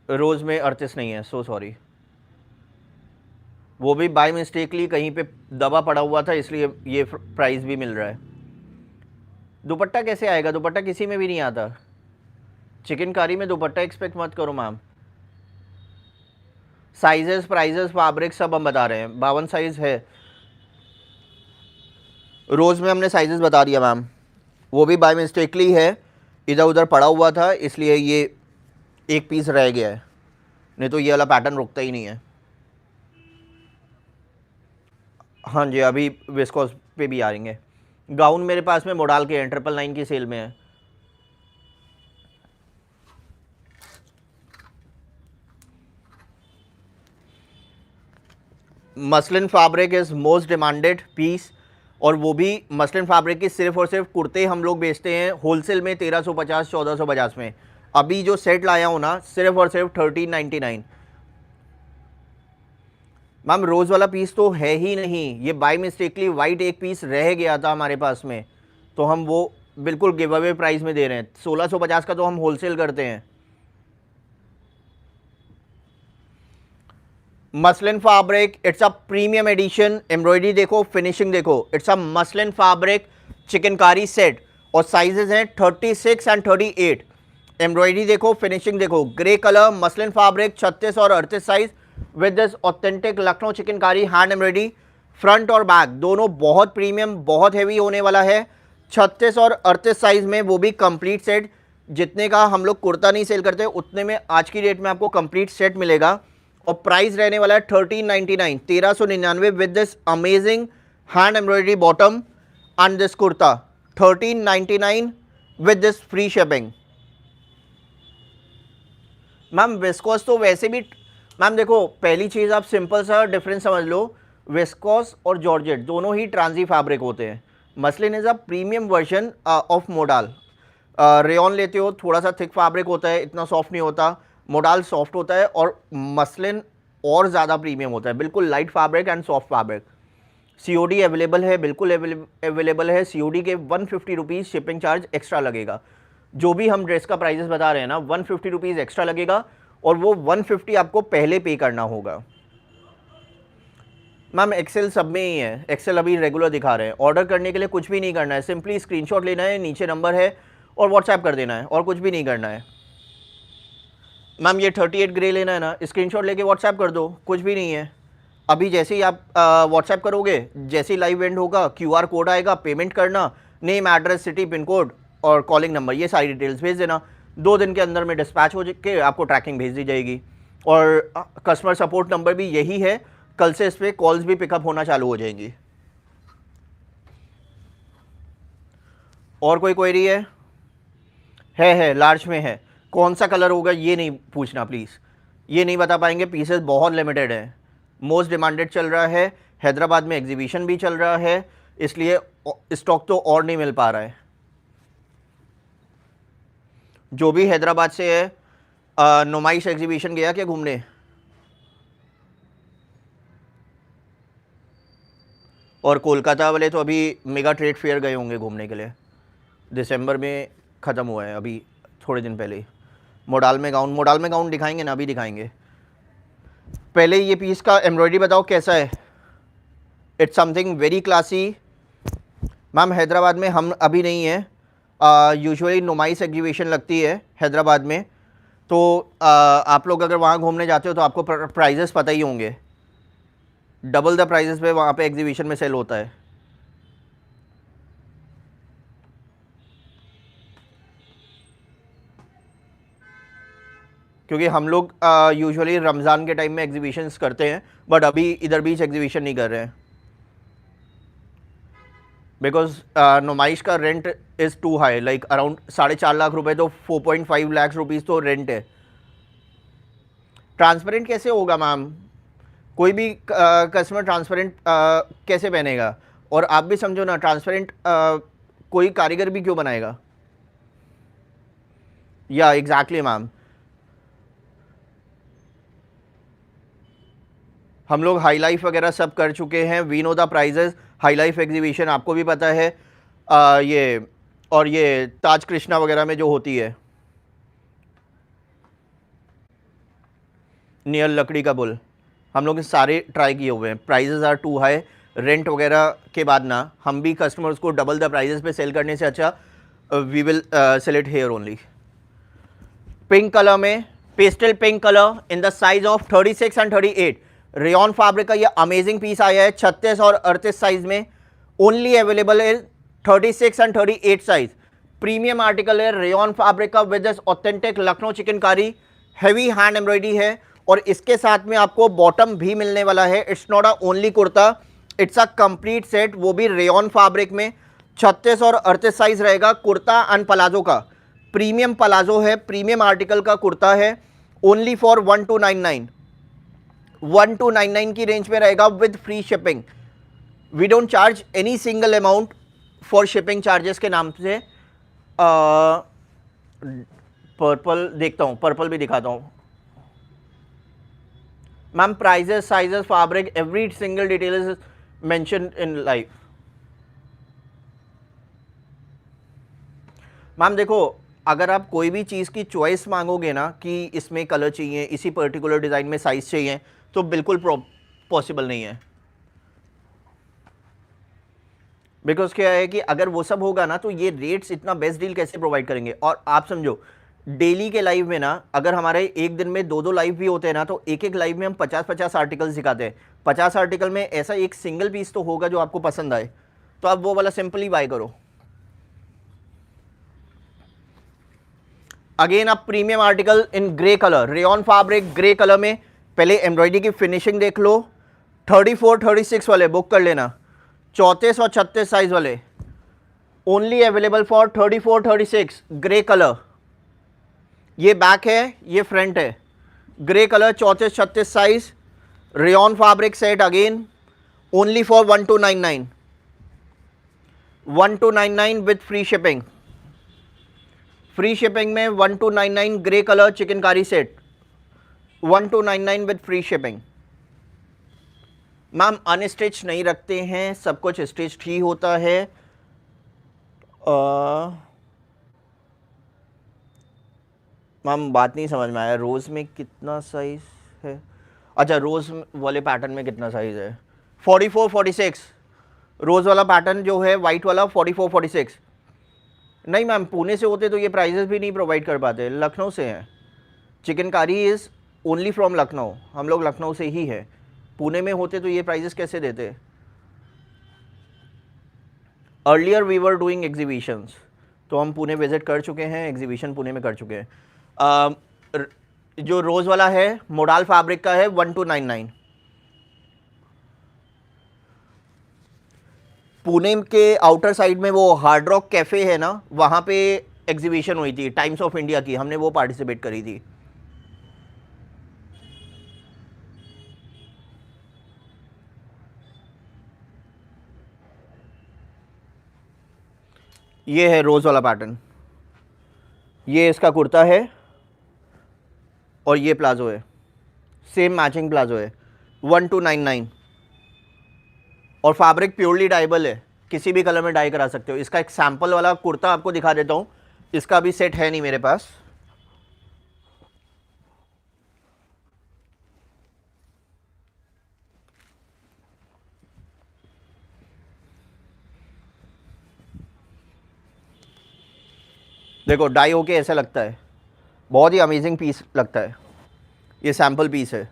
रोज़ में 38 नहीं है, सो सॉरी। वो भी बाय मिस्टेकली कहीं पे दबा पड़ा हुआ था, इसलिए ये प्राइस भी मिल रहा है। दुपट्टा कैसे आएगा? दुपट्टा किसी में भी नहीं आता। चिकनकारी में दुपट्टा एक्सपेक्ट मत करो मैम। साइजेस, प्राइजेस, फैब्रिक सब हम बता रहे हैं। 52 साइज है। रोज़ में हमने साइजेस बता दिया मैम। वो भी बाय मिस्टेकली है, इधर उधर पड़ा हुआ था, इसलिए ये एक पीस रह गया है। नहीं तो ये वाला पैटर्न रुकता ही नहीं है। हाँ जी, अभी विस्कोस पे भी आएंगे। गाउन मेरे पास में मोडाल के हैं, 999 की सेल में है। Muslin fabric is most demanded piece, और वो भी मसलिन फैब्रिक की सिर्फ और सिर्फ कुर्ते हम लोग बेचते हैं होलसेल में 1350 1450 में। अभी जो सेट लाया हूँ ना, सिर्फ और सिर्फ 1399। मैम रोज़ वाला पीस तो है ही नहीं, ये बाय मिस्टेकली वाइट एक पीस रह गया था हमारे पास में, तो हम वो बिल्कुल गिव अवे प्राइस में दे रहे हैं। 1650 का तो हम होलसेल करते हैं। Muslin fabric, it's a premium addition. Embroidery देखो, फिनिशिंग देखो, it's a muslin fabric chikankari set, और साइजेस हैं 36 एंड 38। एम्ब्रॉयडरी देखो, फिनिशिंग देखो, ग्रे कलर मसलिन फैब्रिक 36 और 38 size with this authentic Lucknow chikankari hand embroidery. Front और बैक दोनों बहुत प्रीमियम, बहुत हैवी होने वाला है। 36 और 38 साइज में, वो भी कंप्लीट सेट। जितने का हम लोग कुर्ता नहीं सेल करते उतने में आज की डेट में आपको कंप्लीट सेट मिलेगा, और प्राइस रहने वाला है 1399, 1399 with this amazing hand embroidery bottom and this kurta 1399 with this free shipping. Ma'am viscose तो वैसे भी, मैम देखो पहली चीज़ आप सिंपल सा डिफरेंस समझ लो, विस्कोस और जॉर्जेट दोनों ही ट्रांजी फैब्रिक होते हैं। Muslin is a premium version of modal. Rayon लेते हो थोड़ा सा थिक फैब्रिक होता है, इतना सॉफ्ट नहीं होता। मोडाल सॉफ्ट होता है, और मसलिन और ज़्यादा प्रीमियम होता है, बिल्कुल light fabric and soft fabric. COD available है, बिल्कुल अवेलेबल है। सीओडी के 150 रुपीज़ शिपिंग चार्ज एक्स्ट्रा लगेगा। जो भी हम ड्रेस का प्राइजेस बता रहे हैं ना, 150 रुपीज़ एक्स्ट्रा लगेगा, और वो 150 आपको पहले पे करना होगा। मैम एक्सेल सब में ही है, एक्सेल अभी रेगुलर दिखा रहे हैं। ऑर्डर करने के लिए कुछ भी नहीं करना है, सिंपली स्क्रीनशॉट लेना है, नीचे नंबर है, और व्हाट्सएप कर देना है, और कुछ भी नहीं करना है। मैम ये 38 ग्रे लेना है ना, स्क्रीनशॉट लेके व्हाट्सएप कर दो, कुछ भी नहीं है। अभी जैसे ही आप व्हाट्सएप करोगे, जैसे ही लाइव एंड होगा, QR कोड आएगा, पेमेंट करना, name address city pin code और कॉलिंग नंबर, ये सारी डिटेल्स भेज देना। 2 दिन के अंदर में डिस्पैच हो के आपको ट्रैकिंग भेज दी जाएगी। और कस्टमर सपोर्ट नंबर भी यही है, कल से इस पर कॉल्स भी पिकअप होना चालू हो जाएंगी। और कोई क्वेरी है लार्ज में है। कौन सा कलर होगा ये नहीं पूछना प्लीज़, ये नहीं बता पाएंगे, पीसेस बहुत लिमिटेड है। मोस्ट डिमांडेड चल रहा है, हैदराबाद में एग्जीबिशन भी चल रहा है, इसलिए स्टॉक तो और नहीं मिल पा रहा है। जो भी हैदराबाद से है, नुमाइश एग्जीबिशन गया क्या घूमने? और कोलकाता वाले तो अभी मेगा ट्रेड फेयर गए होंगे घूमने के लिए, दिसंबर में ख़त्म हुआ है अभी थोड़े दिन पहले ही। मोडाल में गाउन दिखाएंगे ना, अभी दिखाएंगे। पहले ये पीस का एम्ब्रॉयडरी बताओ कैसा है। It's something very classy. Ma'am Hyderabad में हम अभी नहीं है, यूजुअली नुमाइश एग्जीबिशन लगती है हैदराबाद में, तो आप लोग अगर वहाँ घूमने जाते हो तो आपको प्राइजेस पता ही होंगे, डबल द प्राइजेस पे वहाँ पे एग्जीबिशन में सेल होता है। क्योंकि हम लोग यूजुअली रमज़ान के टाइम में एग्जीबिशंस करते हैं, बट अभी इधर बीच एग्जीबिशन नहीं कर रहे हैं, बिकॉज नुमाइश का rent is too high, like around 4.5 lakh रुपए, तो 4.5 लाख रुपीज़ तो रेंट है। ट्रांसपेरेंट कैसे होगा मैम? कोई भी कस्टमर ट्रांसपेरेंट कैसे पहनेगा? और आप भी समझो ना, ट्रांसपेरेंट कोई कारीगर भी क्यों बनाएगा? या एग्जैक्टली मैम, हम लोग हाई लाइफ वगैरह सब कर चुके हैं, we know the prices. High life exhibition आपको भी पता है, ये और ये ताज कृष्णा वगैरह में जो होती है, नियर लकड़ी का बुल, हम लोग सारे ट्राई किए हुए हैं। Prices are too high, rent वगैरह के बाद ना हम भी कस्टमर्स को डबल द प्राइजेस पे सेल करने से अच्छा we will sell it here only. Pink colour में, pastel pink colour in the size of 36 and 38, rayon fabric का ये अमेजिंग पीस आया है 36 और 38 साइज में, ओनली अवेलेबल है 36 एंड 38 साइज। प्रीमियम आर्टिकल है, रेयॉन फैब्रिक का with this authentic Lucknow chikankari, heavy hand embroidery है, और इसके साथ में आपको बॉटम भी मिलने वाला है। It's not a only kurta, it's a complete set, वो भी रेयॉन फैब्रिक में। 36 और 38 साइज रहेगा। कुर्ता एंड पलाजो का प्रीमियम पलाजो है, प्रीमियम आर्टिकल का कुर्ता है। ओनली फॉर 1299, 1299 की रेंज में रहेगा with free shipping. We don't charge any single amount for shipping charges के नाम से। पर्पल देखता हूँ, पर्पल भी दिखाता हूँ ma'am. Prices, sizes, fabric, every single detail is mention in live. Ma'am देखो, अगर आप कोई भी चीज़ की चॉइस मांगोगे ना कि इसमें कलर चाहिए, इसी पर्टिकुलर डिज़ाइन में साइज चाहिए, तो बिल्कुल पॉसिबल नहीं है। बिकॉज क्या है कि अगर वो सब होगा ना तो ये रेट्स इतना बेस्ट डील कैसे प्रोवाइड करेंगे। और आप समझो डेली के लाइव में ना, अगर हमारे एक दिन में 2-2 लाइव भी होते हैं ना, तो एक एक लाइव में हम 50-50 आर्टिकल्स दिखाते हैं। 50 आर्टिकल में ऐसा एक सिंगल पीस तो होगा जो आपको पसंद आए, तो आप वो वाला सिंपली बाय करो। अगेन आप premium article in grey colour, rayon fabric grey colour में। पहले एम्ब्रॉयडरी की फिनिशिंग देख लो। 34-36 वाले बुक कर लेना। 34 और 36 साइज वाले only available for 34-36 grey colour. ये बैक है, ये फ्रंट है। Grey colour 34-36 size rayon fabric set. Again only for 1299, 1299 with free shipping. Free shipping में 1299 grey colour chikankari set, 1299 with free shipping. Ma'am unstitch नहीं रखते हैं, सब कुछ स्टिच्ड ही होता है। मैम बात नहीं समझ में आया, रोज़ में कितना साइज है? अच्छा, रोज़ वाले पैटर्न में कितना साइज है? 44-46 रोज़ वाला पैटर्न जो है वाइट वाला, 44-46। नहीं मैम, पुणे से होते तो ये प्राइजेस भी नहीं प्रोवाइड कर पाते। लखनऊ से हैं। Chikankari is only from Lucknow, हम लोग लखनऊ से ही है। पुणे में होते तो ये प्राइजेस कैसे देते? Earlier we were doing exhibitions, तो हम पुणे विजिट कर चुके हैं, एग्जीबिशन पुणे में कर चुके हैं। जो रोज़ वाला है मोडाल फैब्रिक का है, 1299। पुणे के आउटर साइड में वो हार्ड रॉक कैफ़े है ना, वहाँ पे एग्जीबिशन हुई थी टाइम्स ऑफ इंडिया की, हमने वो पार्टिसिपेट करी थी। ये है रोज़ वाला पैटर्न, ये इसका कुर्ता है और ये प्लाजो है, सेम मैचिंग प्लाजो है। 1299 और फैब्रिक प्योरली डाइबल है, किसी भी कलर में डाई करा सकते हो। इसका एक सैंपल वाला कुर्ता आपको दिखा देता हूँ, इसका भी सेट है नहीं मेरे पास। देखो डाई होके ऐसा लगता है, बहुत ही अमेजिंग पीस लगता है। ये सैंपल पीस है।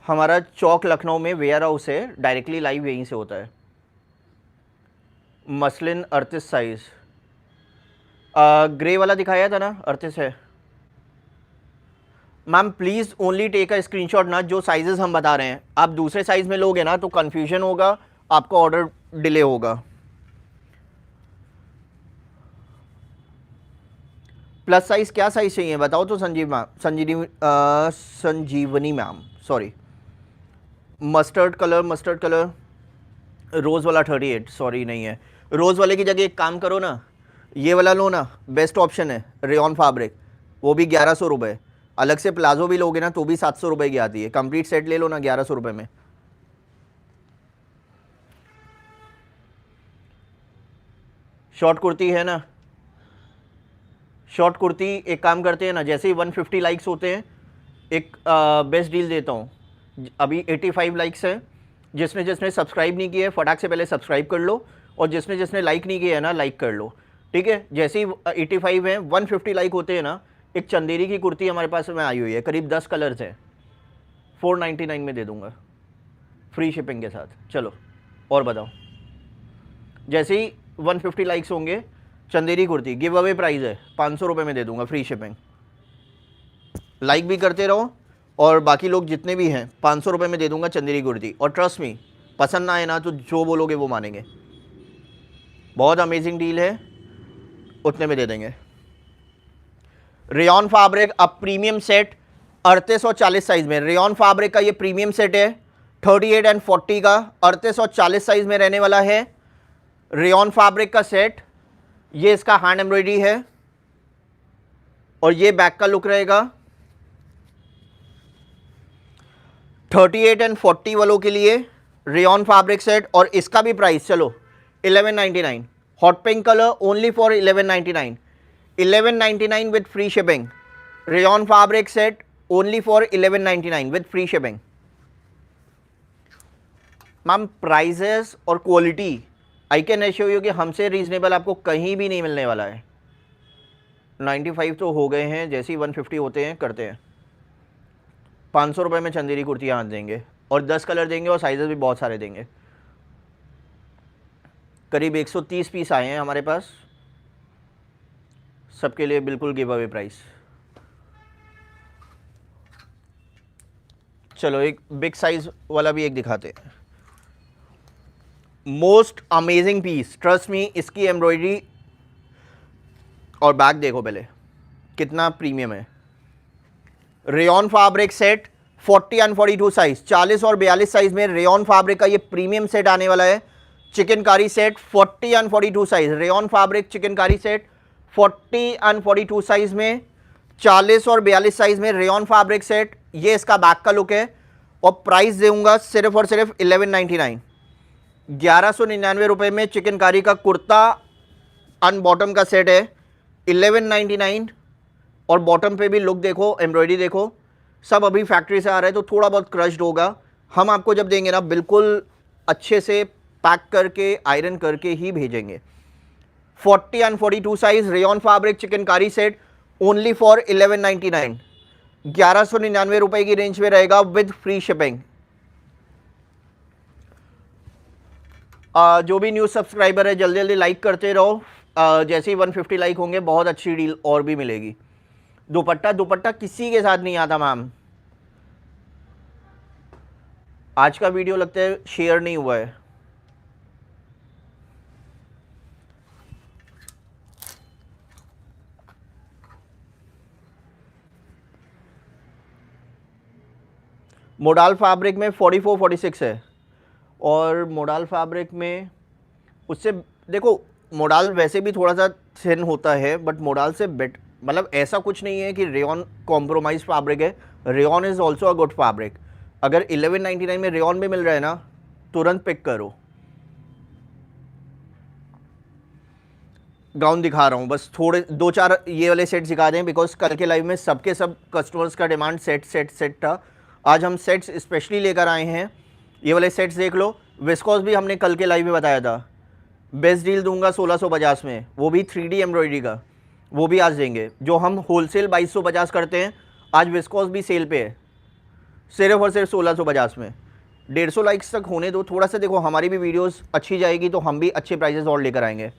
हमारा चौक लखनऊ में वेयर हाउस है, डायरेक्टली लाइव यहीं से होता है। मसलिन 38 साइज, ग्रे वाला दिखाया था ना, 38 है। Ma'am please only take a screenshot ना, जो साइजेस हम बता रहे हैं। आप दूसरे साइज में लोगे ना तो कन्फ्यूजन होगा, आपका ऑर्डर डिले होगा। प्लस साइज क्या साइज चाहिए बताओ तो संजीवनी मैम, सॉरी। मस्टर्ड कलर रोज़ वाला 38, सॉरी नहीं है। रोज़ वाले की जगह एक काम करो ना, ये वाला लो ना, बेस्ट ऑप्शन है। रेयॉन फैब्रिक, वो भी 1100 रुपये। अलग से प्लाजो भी लोगे ना तो भी 700 रुपये की आती है। कंप्लीट सेट ले लो ना 1100 रुपये में। शॉर्ट कुर्ती है ना, शॉर्ट कुर्ती एक काम करते हैं ना, जैसे ही 150 लाइक्स होते हैं एक बेस्ट डील देता हूँ। अभी 85 लाइक्स हैं, जिसने जिसने सब्सक्राइब नहीं किया है फटाक से पहले सब्सक्राइब कर लो, और जिसने जिसने लाइक नहीं किया है ना लाइक कर लो, ठीक है। जैसे ही 85 है, 150 लाइक होते हैं ना, एक चंदेरी की कुर्ती हमारे पास में आई हुई है, करीब 10 कलर्स हैं, 499 में दे दूंगा फ्री शिपिंग के साथ। चलो और बताओ। जैसे ही 150 लाइक्स होंगे, Chanderi kurti give away price है, 500 रुपये में दे दूंगा फ्री शिपिंग। लाइक भी करते रहो, और बाकी लोग जितने भी हैं 500 रुपये में दे दूंगा चंदेरी कुर्ती, और ट्रस्ट मी पसंद ना आए ना तो जो बोलोगे वो मानेंगे। बहुत अमेजिंग डील है, उतने में दे देंगे। रेयॉन फैब्रिक अब प्रीमियम सेट 3840 साइज में, रेयॉन फैब्रिक का ये प्रीमियम सेट है 38 एंड 40 का, 3840 साइज में रहने वाला है रेयॉन फैब्रिक का सेट। ये इसका हैंड एम्ब्रॉयडरी है और ये बैक का लुक रहेगा। 38 एंड 40 वालों के लिए रेयॉन फैब्रिक सेट, और इसका भी प्राइस चलो 1199, hot pink colour only for 1199, 1199 with free shipping. Rayon fabric set only for 1199 with free shipping. Ma'am prices और quality I can assure you कि हमसे रीजनेबल आपको कहीं भी नहीं मिलने वाला है। 95 तो हो गए हैं, जैसे ही 150 होते हैं करते हैं। 500 रुपये में चंदेरी कुर्ती यहाँ देंगे, और 10 कलर देंगे, और साइजेस भी बहुत सारे देंगे। करीब 130 पीस आए हैं हमारे पास, सबके लिए बिल्कुल गिव अवे प्राइस। चलो एक बिग साइज वाला भी एक दिखाते हैं। Most amazing piece, trust me, इसकी एम्ब्रॉयडरी और बैक देखो पहले कितना प्रीमियम है। Rayon fabric set 40 and 42 size, 40 और 42 साइज में रेयॉन फैब्रिक का ये प्रीमियम सेट आने वाला है। Chikankari set 40 and 42 size, rayon fabric chikankari set 40 and 42 size में, 40 और 42 साइज में रेयॉन फैब्रिक सेट। ये इसका बैक का लुक है, और प्राइस दूंगा सिर्फ और सिर्फ 1199, 1199 रुपये में चिकनकारी का कुर्ता अन बॉटम का सेट है 1199। और बॉटम पे भी लुक देखो, एम्ब्रॉयडरी देखो, सब अभी फैक्ट्री से आ रहा है तो थोड़ा बहुत क्रश्ड होगा। हम आपको जब देंगे ना बिल्कुल अच्छे से पैक करके आयरन करके ही भेजेंगे। 40 and 42 size rayon fabric chikankari set only for 1199, 1199 रुपये की रेंज में रहेगा विद फ्री शिपिंग। जो भी न्यू सब्सक्राइबर है जल्दी जल्दी लाइक करते रहो, जैसे ही 150 लाइक होंगे बहुत अच्छी डील और भी मिलेगी। दुपट्टा किसी के साथ नहीं आता मैम, आज का वीडियो लगता है शेयर नहीं हुआ है। मोडाल फैब्रिक में 44 46 है, और मोडाल फैब्रिक में उससे देखो, मोडाल वैसे भी थोड़ा सा थिन होता है, बट मोडाल से बेट मतलब ऐसा कुछ नहीं है कि रेयॉन कॉम्प्रोमाइज फैब्रिक है। Rayon is also a good fabric. अगर 1199 में रेयॉन भी मिल रहा है ना, तुरंत पिक करो। गाउन दिखा रहा हूँ बस, थोड़े 2-4 ये वाले सेट्स दिखा दें, बिकॉज कल के लाइव में सबके सब कस्टमर्स का डिमांड सेट था। आज हम सेट्स स्पेशली लेकर आए हैं। ये वाले सेट्स देख लो, विस्कोस भी हमने कल के लाइव में बताया था, बेस्ट डील दूंगा 1650 में, वो भी 3D एम्ब्रॉयडरी का, वो भी आज देंगे। जो हम होलसेल 2250 करते हैं, आज विस्कोस भी सेल पे है सिर्फ और सिर्फ 1650 में। 150 लाइक्स तक होने दो थोड़ा सा, देखो हमारी भी वीडियोस अच्छी जाएगी तो हम भी अच्छे प्राइजेस और लेकर आएंगे।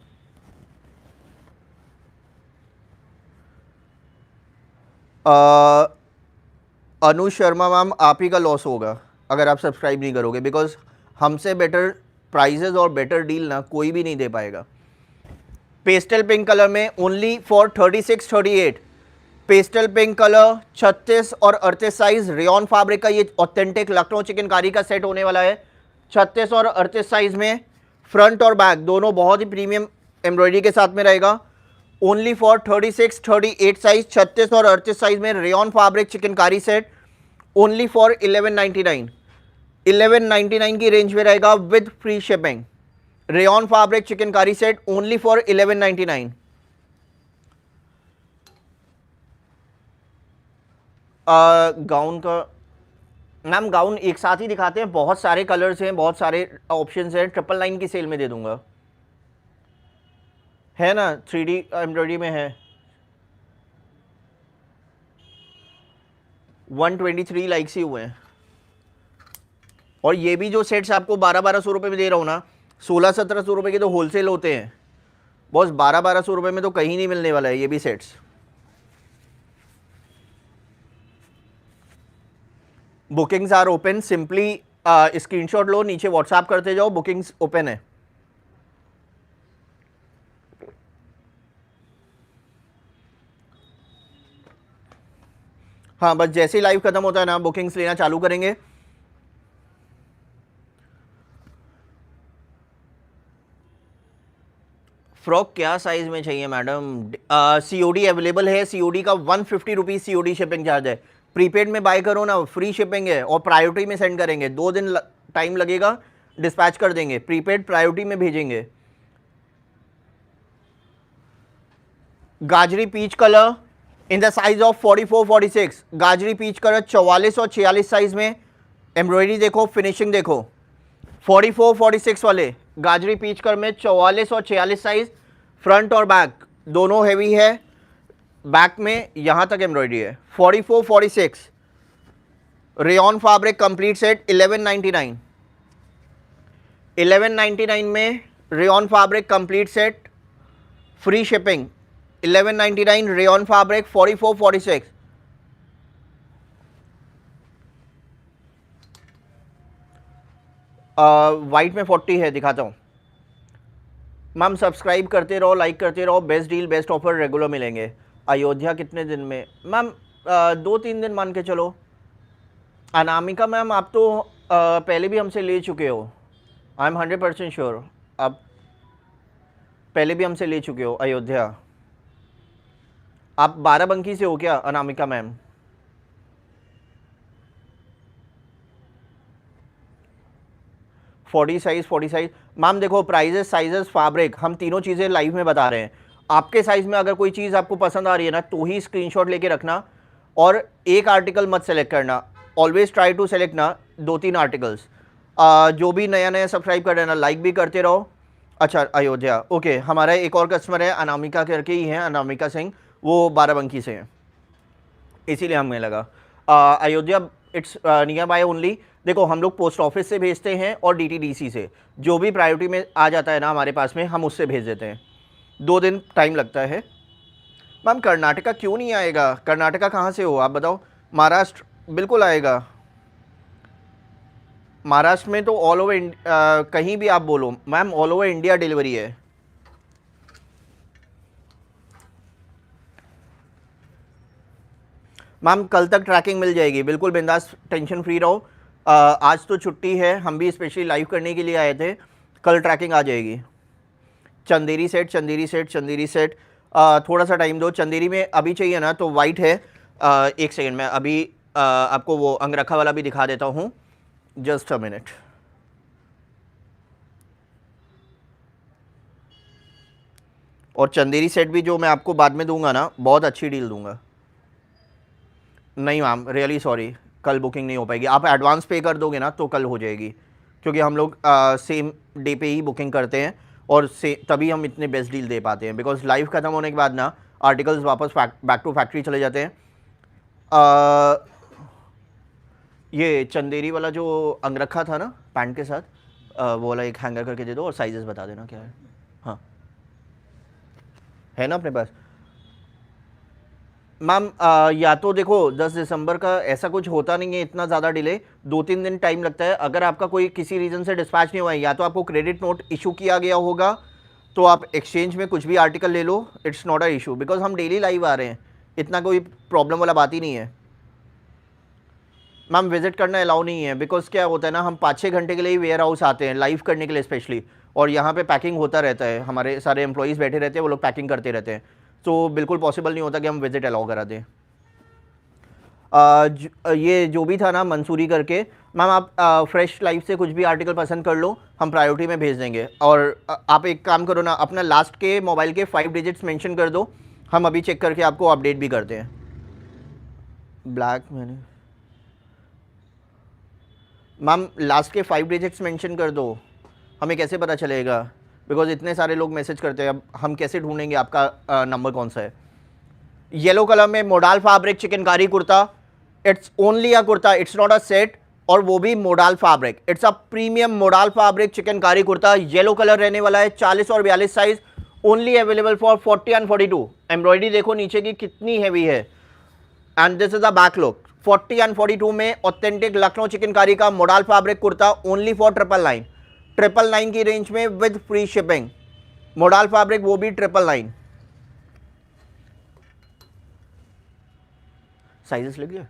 अनु शर्मा मैम, आप ही का लॉस होगा अगर आप सब्सक्राइब नहीं करोगे, बिकॉज हमसे बेटर प्राइजेस और बेटर डील ना कोई भी नहीं दे पाएगा। पेस्टल पिंक कलर में only for 36 38, pastel pink colour 36 और 38 साइज, रेयॉन फैब्रिक का ये ऑथेंटिक लखनऊ चिकनकारी का सेट होने वाला है 36 और 38 साइज में। फ्रंट और बैक दोनों बहुत ही प्रीमियम एम्ब्रॉयडरी के साथ में रहेगा। ओनली फॉर 36 38 साइज, 36 और 38 साइज में rayon fabric chikankari set only for 1199, 1199 की रेंज में रहेगा with free shipping. Rayon fabric chikankari set only for 1199। Gown का मैम, गाउन एक साथ ही दिखाते हैं, बहुत सारे कलर्स हैं, बहुत सारे ऑप्शंस हैं। 999 की सेल में दे दूंगा, है ना, 3D एम्ब्रॉयडरी में है। 123 लाइक्स ही हुए हैं। और ये भी जो सेट्स आपको 1200 रुपये में दे रहा हूँ ना, 1600-1700 रुपये के तो होलसेल होते हैं बॉस, 1200 रुपये में तो कहीं नहीं मिलने वाला है ये भी sets. Bookings are open, simply screenshot लो, नीचे व्हाट्सएप करते जाओ, बुकिंग्स ओपन है। हाँ, बस जैसे ही लाइव खत्म होता है ना बुकिंग्स लेना चालू करेंगे। फ्रॉक क्या साइज में चाहिए मैडम? सीओडी अवेलेबल है, सीओडी का 150 रुपीज़ सीओडी शिपिंग चार्ज है। प्रीपेड में बाय करो ना, फ्री शिपिंग है और प्रायोरिटी में सेंड करेंगे, 2 दिन टाइम लगेगा, डिस्पैच कर देंगे। प्रीपेड प्रायोरिटी में भेजेंगे। गाजरी peach colour in the size of 44-46, गाजरी पीच कलर 44 और 46 साइज में। एम्ब्रॉयडरी देखो, फिनिशिंग देखो, 44-46 वाले गाजरी पीच कलर में 44 और 46 साइज, फ्रंट और बैक दोनों हैवी है, बैक में यहां तक एम्ब्रॉयडरी है। 44-46 रेयॉन फैब्रिक कंप्लीट सेट 1199, 1199 में rayon fabric complete set, free shipping 1199 rayon fabric 44-46। White में 40 है, दिखाता हूँ। मैम सब्सक्राइब करते रहो, लाइक करते रहो, best deal best offer regular मिलेंगे। अयोध्या कितने दिन में? मैम 2-3 दिन मान के चलो। अनामिका मैम आप तो पहले भी हमसे ले चुके हो, आई एम 100% श्योर, आप पहले भी हमसे ले चुके हो। अयोध्या आप बाराबंकी से हो क्या Anamika ma'am? Forty size ma'am देखो, प्राइजेस, साइजेस, फैब्रिक, हम तीनों चीज़ें लाइव में बता रहे हैं। आपके साइज में अगर कोई चीज़ आपको पसंद आ रही है ना तो ही स्क्रीनशॉट लेके रखना, और एक आर्टिकल मत सेलेक्ट करना, ऑलवेज ट्राई टू सेलेक्ट ना 2-3 आर्टिकल्स। जो भी नया नया सब्सक्राइब कर रहे हैं ना, लाइक भी करते रहो। अच्छा अयोध्या, ओके, हमारा एक और कस्टमर है अनामिका करके ही है, अनामिका सिंह, वो बाराबंकी से हैं, इसीलिए हमें लगा। Ayodhya it's near by only. देखो हम लोग पोस्ट ऑफिस से भेजते हैं और डीटीडीसी से, जो भी प्रायोरिटी में आ जाता है ना हमारे पास में, हम उससे भेज देते हैं। 2 दिन टाइम लगता है। मैम कर्नाटका क्यों नहीं आएगा? कर्नाटका कहाँ से हो आप बताओ? महाराष्ट्र बिल्कुल आएगा। महाराष्ट्र में तो ऑल ओवर कहीं भी आप बोलो ma'am, all over India delivery है। मैम कल तक ट्रैकिंग मिल जाएगी, बिल्कुल बिंदास, टेंशन फ्री रहो। आज तो छुट्टी है, हम भी स्पेशली लाइव करने के लिए आए थे, कल ट्रैकिंग आ जाएगी। Chanderi set, Chanderi set, Chanderi set, थोड़ा सा टाइम दो। चंदेरी में अभी चाहिए ना तो वाइट है, एक सेकेंड में अभी आपको वो अंगरखा वाला भी दिखा देता हूँ, जस्ट अ मिनट। और चंदेरी सेट भी जो मैं आपको बाद में दूंगा ना, बहुत अच्छी डील दूंगा। नहीं मैम रियली सॉरी, कल बुकिंग नहीं हो पाएगी। आप एडवांस पे कर दोगे ना तो कल हो जाएगी, क्योंकि हम लोग सेम डे पे ही बुकिंग करते हैं और तभी हम इतने बेस्ट डील दे पाते हैं, बिकॉज लाइव ख़त्म होने के बाद ना आर्टिकल्स वापस बैक टू फैक्ट्री चले जाते हैं। ये चंदेरी वाला जो अंगरखा था ना पैंट के साथ, वो वाला एक हैंगर करके दे दो और साइजेस बता देना क्या है। हाँ है ना अपने पास मैम? या तो देखो 10 दिसंबर का ऐसा कुछ होता नहीं है, इतना ज़्यादा डिले, 2-3 दिन टाइम लगता है। अगर आपका कोई किसी रीज़न से डिस्पैच नहीं हुआ है, या तो आपको क्रेडिट नोट इशू किया गया होगा, तो आप एक्सचेंज में कुछ भी आर्टिकल ले लो, it's not a issue, because हम डेली लाइव आ रहे हैं, इतना कोई प्रॉब्लम वाला बात ही नहीं है। मैम विजिट करना अलाउ नहीं है, बिकॉज क्या होता है ना, हम 5-6 घंटे के लिए वेयर हाउस आते हैं लाइव करने के लिए स्पेशली, और यहाँ पे पैकिंग होता रहता है, हमारे सारे एम्प्लॉयज़ बैठे रहते हैं, वो लोग पैकिंग करते रहते हैं, तो बिल्कुल पॉसिबल नहीं होता कि हम विजिट अलाउ करा दें। ये जो भी था ना मंसूरी करके, मैम आप फ्रेश लाइफ से कुछ भी आर्टिकल पसंद कर लो, हम प्रायोरिटी में भेज देंगे। और आप एक काम करो ना, अपना लास्ट के मोबाइल के 5 डिजिट्स मेंशन कर दो, हम अभी चेक करके आपको अपडेट भी करते हैं। ब्लैक मैंने मैम लास्ट के 5 डिजिट्स मेंशन कर दो, हमें कैसे पता चलेगा, बिकॉज इतने सारे लोग मैसेज करते हैं, अब हम कैसे ढूंढेंगे आपका नंबर कौन सा है। येलो कलर में modal fabric chikankari kurta, it's only a kurta, it's not a set, और वो भी modal fabric, it's a premium modal fabric chikankari kurta, yellow colour रहने वाला है, 40 और 42 size, only available for 40 and 42। Embroidery देखो नीचे की कितनी हैवी है, and this is a back look 40 and 42 में ऑथेंटिक लखनऊ चिकनकारी का modal fabric kurta only for 999 की रेंज में with free shipping. Modal fabric वो भी 999। साइजेस लिख लिया,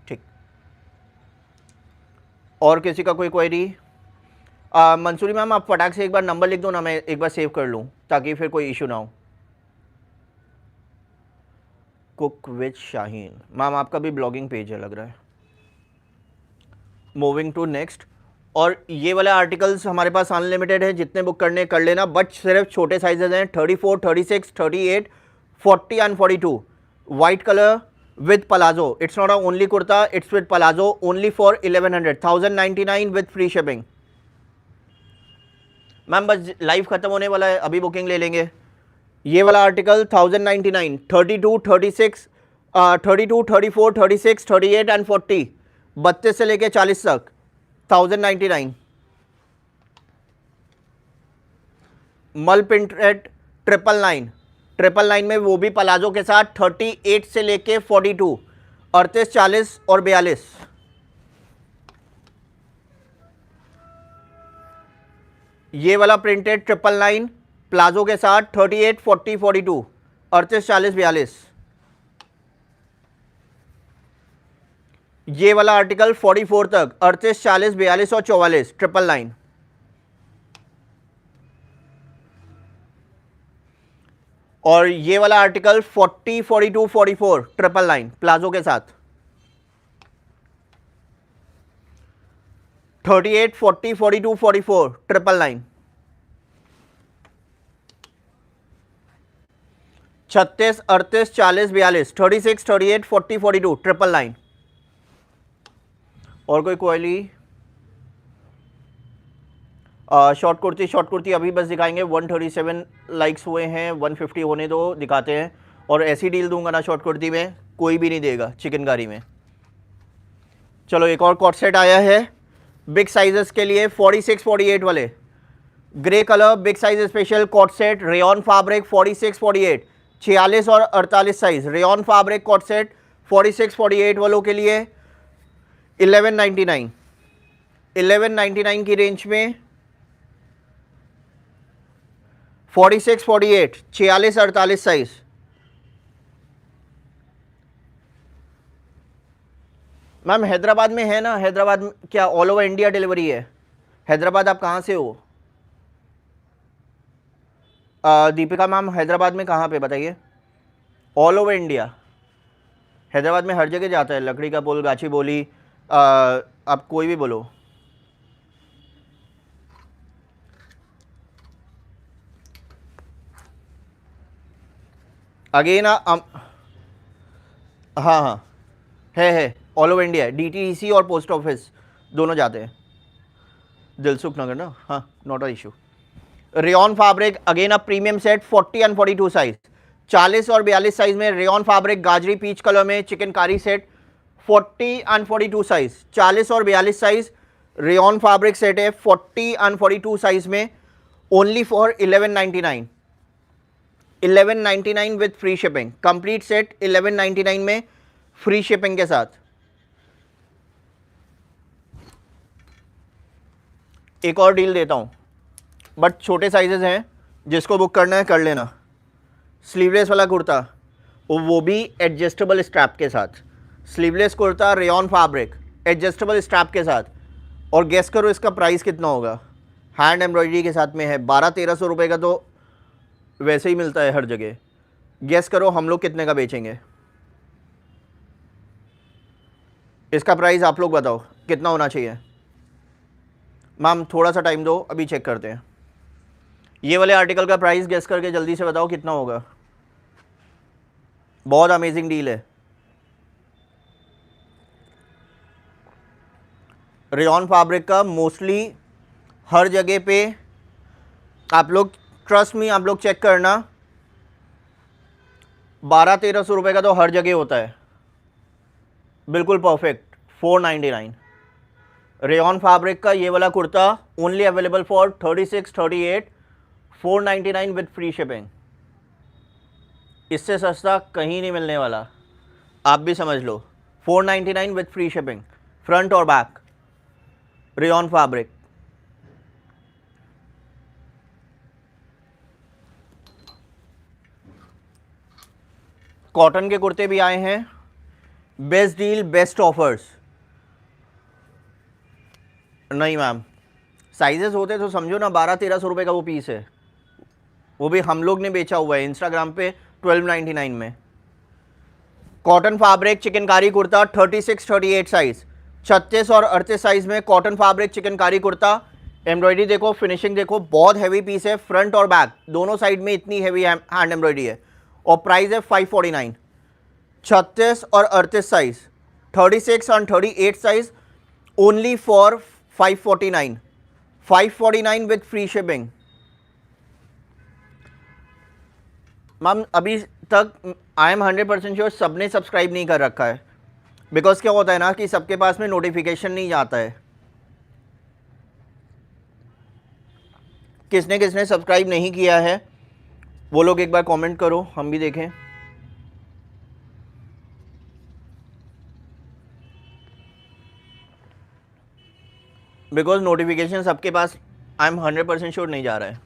ठीक। और किसी का कोई क्वेरी? मंसूरी मैम आप फटाक से एक बार नंबर लिख दो ना, मैं एक बार सेव कर लूँ ताकि फिर कोई इशू ना हो। कुक विद शाहीन मैम आपका भी ब्लॉगिंग पेज है लग रहा है। Moving to next. और ये वाले आर्टिकल्स हमारे पास अनलिमिटेड है, जितने बुक करने कर लेना, बट सिर्फ छोटे साइजेज हैं 34, 36, 38, 40 and 42। White colour with palazzo, it's not a only kurta, it's with palazzo only for 1100, 1099 with free shipping. Ma'am बस लाइव खत्म होने वाला है, अभी बुकिंग ले लेंगे। ये वाला आर्टिकल 1099, 32, 36, 32, 34, 36, 38 एंड 40, 32 से लेके 40 तक 1099। मल प्रिंटेड 999 में वो भी पलाजो के साथ 38 से लेके 42, 38, 40 और 42। ये वाला प्रिंटेड 999 प्लाजो के साथ 38, 40, 42, 38, 40, 42। ये वाला आर्टिकल 44 तक 38, 40, 42 और 44, 999। और ये वाला आर्टिकल 40, 42, 44, 999 प्लाजो के साथ 38, 40, 42, 44, 999। 36, 38, 40, 42, 36, 38, 40, 42, 999। और कोई क्वेरी? शॉर्ट कुर्ती अभी बस दिखाएंगे। 137 लाइक्स हुए हैं, 150 होने दो, दिखाते हैं। और ऐसी डील दूंगा ना शॉर्ट कुर्ती में कोई भी नहीं देगा चिकनकारी में। चलो एक और कॉट सेट आया है बिग साइजेस के लिए, 46, 48 वाले grey colour big size special co-ord set, rayon fabric 46, 48, 46 और 48 size rayon fabric cot set 46, 48 वालों के लिए 1199। 1199 की रेंज में 46, 48, 46, 48 साइज। मैम हैदराबाद में है ना? हैदराबाद में क्या ऑल ओवर इंडिया डिलीवरी है? हैदराबाद आप कहाँ से हो? दीपिका मैम हैदराबाद में कहाँ पे बताइए? ऑल ओवर इंडिया, हैदराबाद में हर जगह जाता है। लकड़ी का पुल, गाची बोली, आप कोई भी बोलो। अगेन हाँ है ऑल ओवर इंडिया। DTDC और पोस्ट ऑफिस दोनों जाते हैं। दिलसुख नगर ना, हाँ not a issue. Rayon fabric again a premium set 40 and 42 size, 40 और 42 साइज में रेयन फैब्रिक गाजरी पीच कलर में चिकनकारी सेट 40 एंड 42 साइज, 40 और 42 साइज रेयन फैब्रिक सेट है 40 एंड 42 साइज में only for 1199। 1199 with free shipping, complete set 1199 में free shipping के साथ। एक और डील देता हूं बट छोटे साइजेस हैं, जिसको बुक करना है कर लेना। स्लीवलेस वाला कुर्ता वो भी एडजस्टेबल स्ट्रैप के साथ, sleeveless kurta rayon fabric adjustable strap के साथ। और गेस करो इसका प्राइस कितना होगा? हैंड एम्ब्रॉयडरी के साथ में है, 1200-1300 रुपये का तो वैसे ही मिलता है हर जगह। गेस करो हम लोग कितने का बेचेंगे? इसका प्राइस आप लोग बताओ कितना होना चाहिए? मैम थोड़ा सा टाइम दो, अभी चेक करते हैं। ये वाले आर्टिकल का प्राइस गेस करके जल्दी से बताओ कितना होगा। बहुत अमेजिंग डील है। रेयन फैब्रिक का मोस्टली हर जगह पे आप लोग ट्रस्ट मी, आप लोग चेक करना, 1200-1300 रुपये का तो हर जगह होता है। बिल्कुल परफेक्ट 499। रेयन फैब्रिक का ये वाला kurta only available for 36, 38, 499 with free shipping. इससे सस्ता कहीं नहीं मिलने वाला। आप भी समझ लो, 499 विथ फ्री शिपिंग, फ्रंट और बैक, रेयॉन फैब्रिक। कॉटन के कुर्ते भी आए हैं, बेस्ट डील बेस्ट ऑफर्स। नहीं मैम, साइजेस होते तो समझो ना, 1200-1300 रुपये का वो पीस है, वो भी हम लोग ने बेचा हुआ है इंस्टाग्राम पे 1299 में। Cotton fabric chikankari kurta 36-38 size, 36 और 38 साइज में cotton fabric chikankari kurta. Embroidery देखो, फिनिशिंग देखो, बहुत हैवी पीस है, फ्रंट और बैक दोनों साइड में इतनी हैवी हैंड एम्ब्रॉयडरी है, और प्राइस है 549। 36 और 38 साइज, 36 और 38 size only for 549, 549 with free shipping. Ma'am अभी तक आई एम 100% श्योर सबने सब्सक्राइब नहीं कर रखा है, बिकॉज क्या होता है ना कि सबके पास में नोटिफिकेशन नहीं जाता है। किसने किसने सब्सक्राइब नहीं किया है वो लोग एक बार कमेंट करो, हम भी देखें। बिकॉज नोटिफिकेशन सबके पास आई एम 100% श्योर नहीं जा रहा है।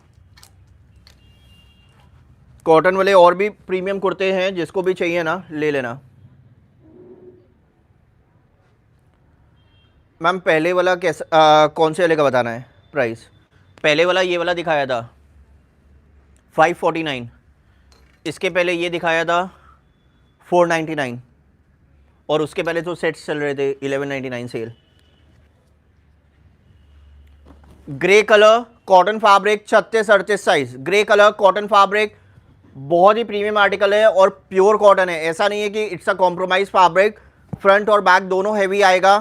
कॉटन वाले और भी प्रीमियम कुर्ते हैं, जिसको भी चाहिए ना ले लेना। मैम पहले वाला कैसा कौन से वाले का बताना है प्राइस? पहले वाला ये वाला दिखाया था 549, इसके पहले ये दिखाया था 499, और उसके पहले तो सेट्स चल रहे थे 1199 sale. Grey colour cotton fabric 36-38 size, grey colour cotton fabric, बहुत ही प्रीमियम आर्टिकल है और प्योर कॉटन है, ऐसा नहीं है कि it's a compromise fabric. Front और बैक दोनों हैवी आएगा,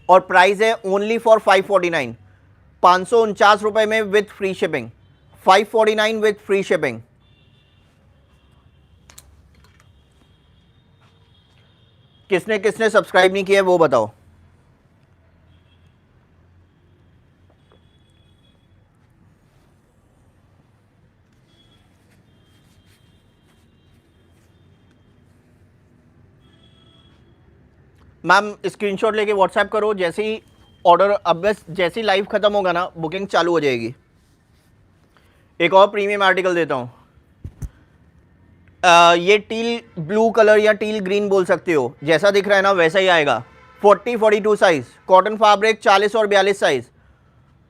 और प्राइस है ओनली फॉर 549, 549 रुपए में with free shipping, 549 with free shipping. किसने किसने सब्सक्राइब नहीं किया वो बताओ। मैम स्क्रीनशॉट लेके व्हाट्सएप करो, जैसे ही ऑर्डर, अब बस जैसे ही लाइव खत्म होगा ना बुकिंग चालू हो जाएगी। एक और प्रीमियम आर्टिकल देता हूँ, ये टील ब्लू कलर या टील ग्रीन बोल सकते हो, जैसा दिख रहा है ना वैसा ही आएगा। 40-42 साइज कॉटन फैब्रिक, 40 और 42 size,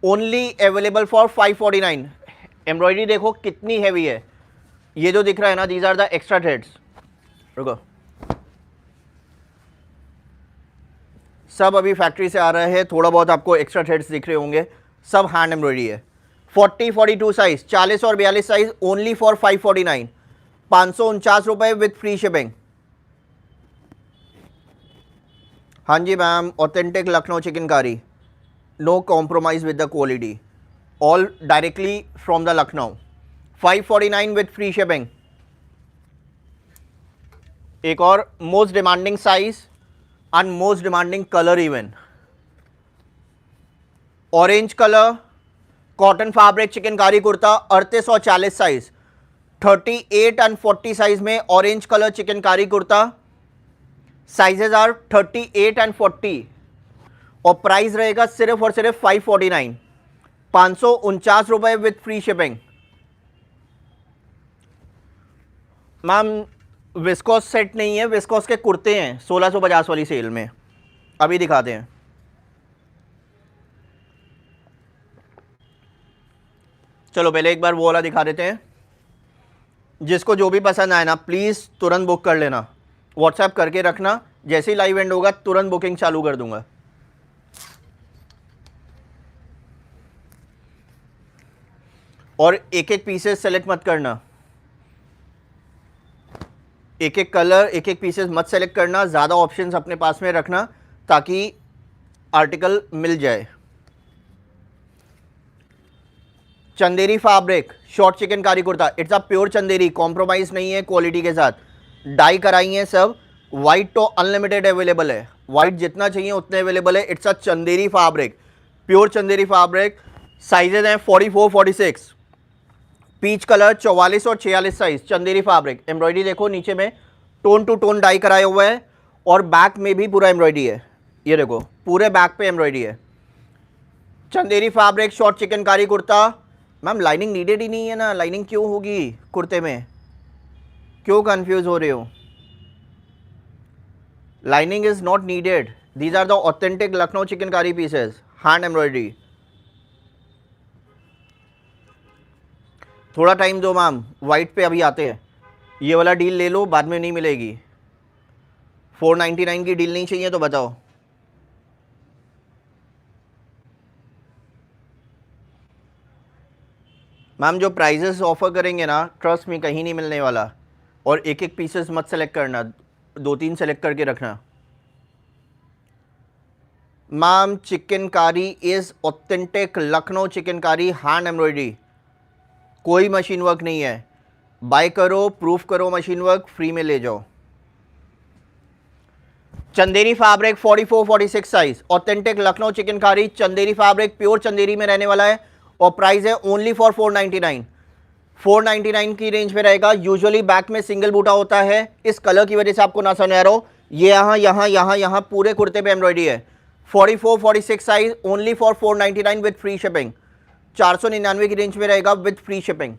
only available for 549। Embroidery देखो कितनी हैवी है, ये जो दिख रहा है ना these are the extra threads. रुको, सब अभी फैक्ट्री से आ रहा है, थोड़ा बहुत आपको एक्स्ट्रा थ्रेड्स दिख रहे होंगे, सब हैंड एम्ब्रॉयडरी है। 40-42 साइज, 40 और 42 साइज ओनली फॉर 549, 549 रुपए विथ फ्री शिपिंग। हाँ जी ma'am, authentic Lucknow chikankari, no compromise with the quality, all directly from the Lucknow, 549 with free shipping. एक और most demanding size and most demanding color even, orange color cotton fabric chikankari kurta 38 और 40 size, 38 and 40 size में orange colour chikankari kurta, sizes are 38 and 40, और price रहेगा सिर्फ और सिर्फ 549, 549 रुपए with free shipping. Ma'am viscose set नहीं है, विस्कोस के कुर्ते हैं 1650 वाली सेल में, अभी दिखाते हैं। चलो पहले एक बार वो वाला दिखा देते हैं, जिसको जो भी पसंद आए ना प्लीज़ तुरंत बुक कर लेना, व्हाट्सएप करके रखना, जैसे ही लाइव एंड होगा तुरंत बुकिंग चालू कर दूंगा। और एक एक पीसेस सेलेक्ट मत करना, एक एक कलर एक एक पीसेस मत सेलेक्ट करना, ज़्यादा ऑप्शंस अपने पास में रखना ताकि आर्टिकल मिल जाए। Chanderi fabric short chikankari kurta, it's a pure Chanderi, compromise नहीं है क्वालिटी के साथ, डाई कराई है सब, वाइट तो अनलिमिटेड अवेलेबल है, वाइट जितना चाहिए उतने अवेलेबल है। It's a Chanderi fabric, pure Chanderi fabric, sizes हैं 44-46, पीच कलर 44 और 46 साइज, चंदेरी फैब्रिक। एम्ब्रॉयडरी देखो नीचे में टोन टू टोन डाई कराया हुआ है और बैक में भी पूरा एम्ब्रॉयडरी है। ये देखो पूरे बैक पे एम्ब्रॉयडरी है। Chanderi fabric short chikankari kurta. Ma'am lining needed he नहीं है ना, लाइनिंग क्यों होगी कुर्ते में, क्यों कंफ्यूज हो रहे हो? Lining is not needed. These are the authentic Lucknow chikankari pieces, hand embroidery. थोड़ा टाइम दो मैम, वाइट पे अभी आते हैं। ये वाला डील ले लो, बाद में नहीं मिलेगी। 499 की डील नहीं चाहिए तो बताओ। मैम जो प्राइजेस ऑफर करेंगे ना, ट्रस्ट में कहीं नहीं मिलने वाला। और एक एक पीसेस मत सेलेक्ट करना, 2-3 सेलेक्ट करके रखना। Ma'am chikankari is authentic Lucknow chikankari hand embroidery, कोई मशीन वर्क नहीं है। बाय करो, प्रूफ करो मशीन वर्क, फ्री में ले जाओ। Chanderi fabric 44-46 size, authentic Lucknow chikankari Chanderi fabric, pure Chanderi में रहने वाला है और प्राइस है ओनली फॉर 499। 499 की रेंज में रहेगा। यूजुअली बैक में सिंगल बूटा होता है, इस कलर की वजह से आपको ना समझ आ रहा हो। ये यहाँ पूरे कुर्ते पे एम्ब्रॉयडरी है। 44-46 size only for 499 with free shipping. 499 की रेंज में रहेगा with free shipping.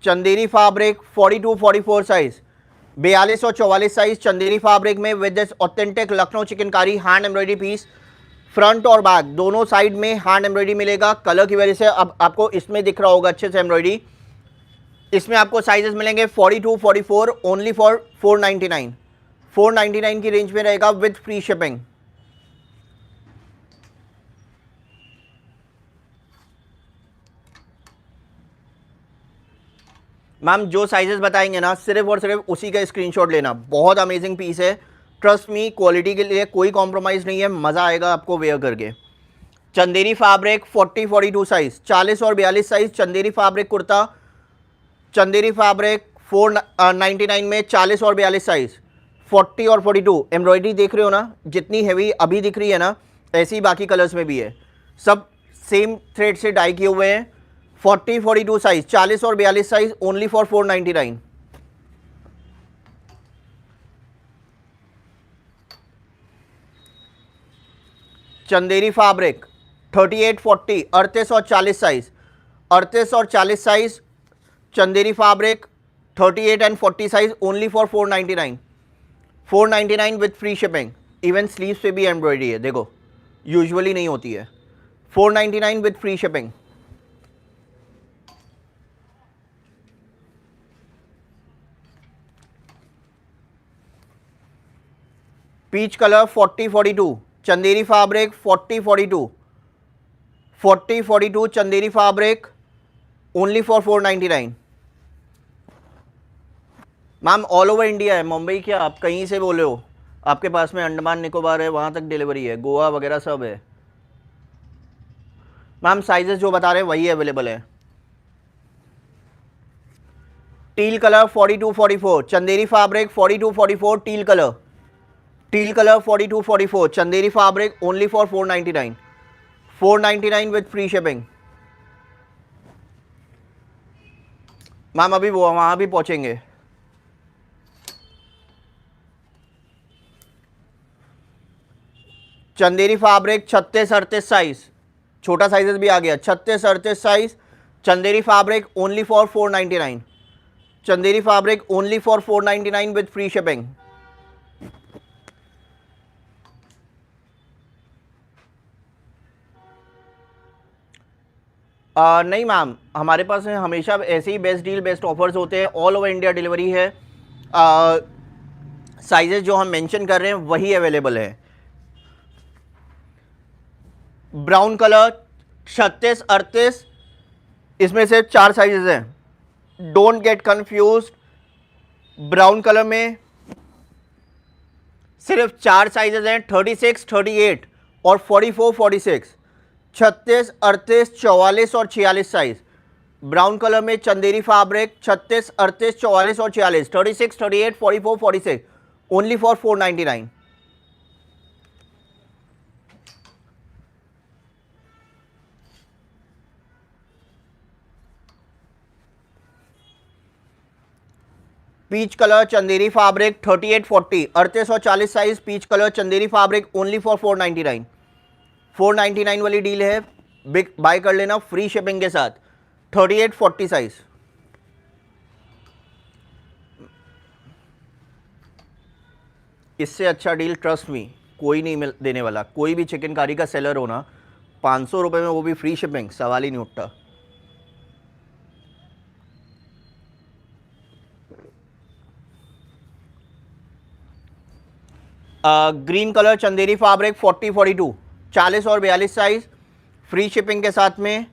Chanderi fabric 42-44 size, 42 और 44 साइज चंदेरी फैब्रिक में with this authentic Lucknow chikankari hand embroidery piece. Front और बैक दोनों साइड में हैंड एम्ब्रॉयडरी मिलेगा। कलर की वजह से अब आपको इसमें दिख रहा होगा अच्छे से एम्ब्रॉयडरी। इसमें आपको साइजेस मिलेंगे 42-44 ओनली फॉर 499। 499 की रेंज में रहेगा विद फ्री शिपिंग। मैम जो साइजेस बताएंगे ना, सिर्फ और सिर्फ उसी का स्क्रीनशॉट लेना। बहुत अमेजिंग पीस है, ट्रस्ट मी, क्वालिटी के लिए कोई कॉम्प्रोमाइज़ नहीं है, मज़ा आएगा आपको वेयर करके। चंदेरी फैब्रिक 40-42 साइज, 40 और 42 size Chanderi fabric kurta. Chanderi fabric 499 में 40 और 42 साइज, 40 और 42। एम्ब्रॉयडरी देख रहे हो ना, जितनी हैवी अभी दिख रही है ना, ऐसी ही बाकी कलर्स में भी है। सब सेम थ्रेड से डाई किए हुए हैं। 40-42 साइज, 40 और 42 size only for 499। Chanderi fabric 38-40, 38 और 40 साइज, 38 और 40 size Chanderi fabric 38 and 40 size only for 499। 499 with free shipping. Even sleeves पे भी एम्ब्रॉयडरी है, देखो यूजुअली नहीं होती है। 499 with free shipping. Peach colour 40-42 Chanderi fabric 40-42, 40-42 Chanderi fabric only for 499। Ma'am all over India है, मुंबई क्या आप कहीं से बोले हो, आपके पास में अंडमान निकोबार है, वहाँ तक डिलीवरी है, गोवा वगैरह सब है। मैम साइजेस जो बता रहे हैं वही अवेलेबल है। Teal colour 42-44 Chanderi fabric 42-44 teal colour, teal colour 42-44 Chanderi fabric only for 499। 499 with free shipping. Ma'am अभी वो वहाँ भी पहुँचेंगे। चंदेरी फैब्रिक 36-38 साइज, छोटा साइजेस भी आ गया। 36-38 size Chanderi fabric only for 499। Chanderi fabric only for 499 with free shipping. नहीं मैम, हमारे पास हमेशा ऐसे ही बेस्ट डील बेस्ट ऑफर्स होते हैं। ऑल ओवर इंडिया डिलीवरी है। साइजेस जो हम मेंशन कर रहे हैं वही अवेलेबल है। ब्राउन कलर 36-38, इसमें से 4 साइजेस हैं, don't get confuse. Brown colour में सिर्फ 4 साइजेस हैं, 36, 38 और 44-46। 36, 38, 44 और 46 साइज ब्राउन कलर में चंदेरी फैब्रिक 36, 38, 44 और 46, 36, 38, 44, 46 only for 499। Peach colour Chanderi fabric 3840 3840 size peach colour Chanderi fabric only for 499 499 वाली डील है, बिग बाय कर लेना फ्री शिपिंग के साथ। 3840 साइज। इससे अच्छा डील ट्रस्ट मी कोई नहीं मिल देने वाला। कोई भी चिकनकारी का सेलर हो ना, 500 रुपये में वो भी फ्री शिपिंग, सवाल ही नहीं उठता। ग्रीन कलर चंदेरी फैब्रिक 4042 40 और 42 साइज फ्री शिपिंग के साथ में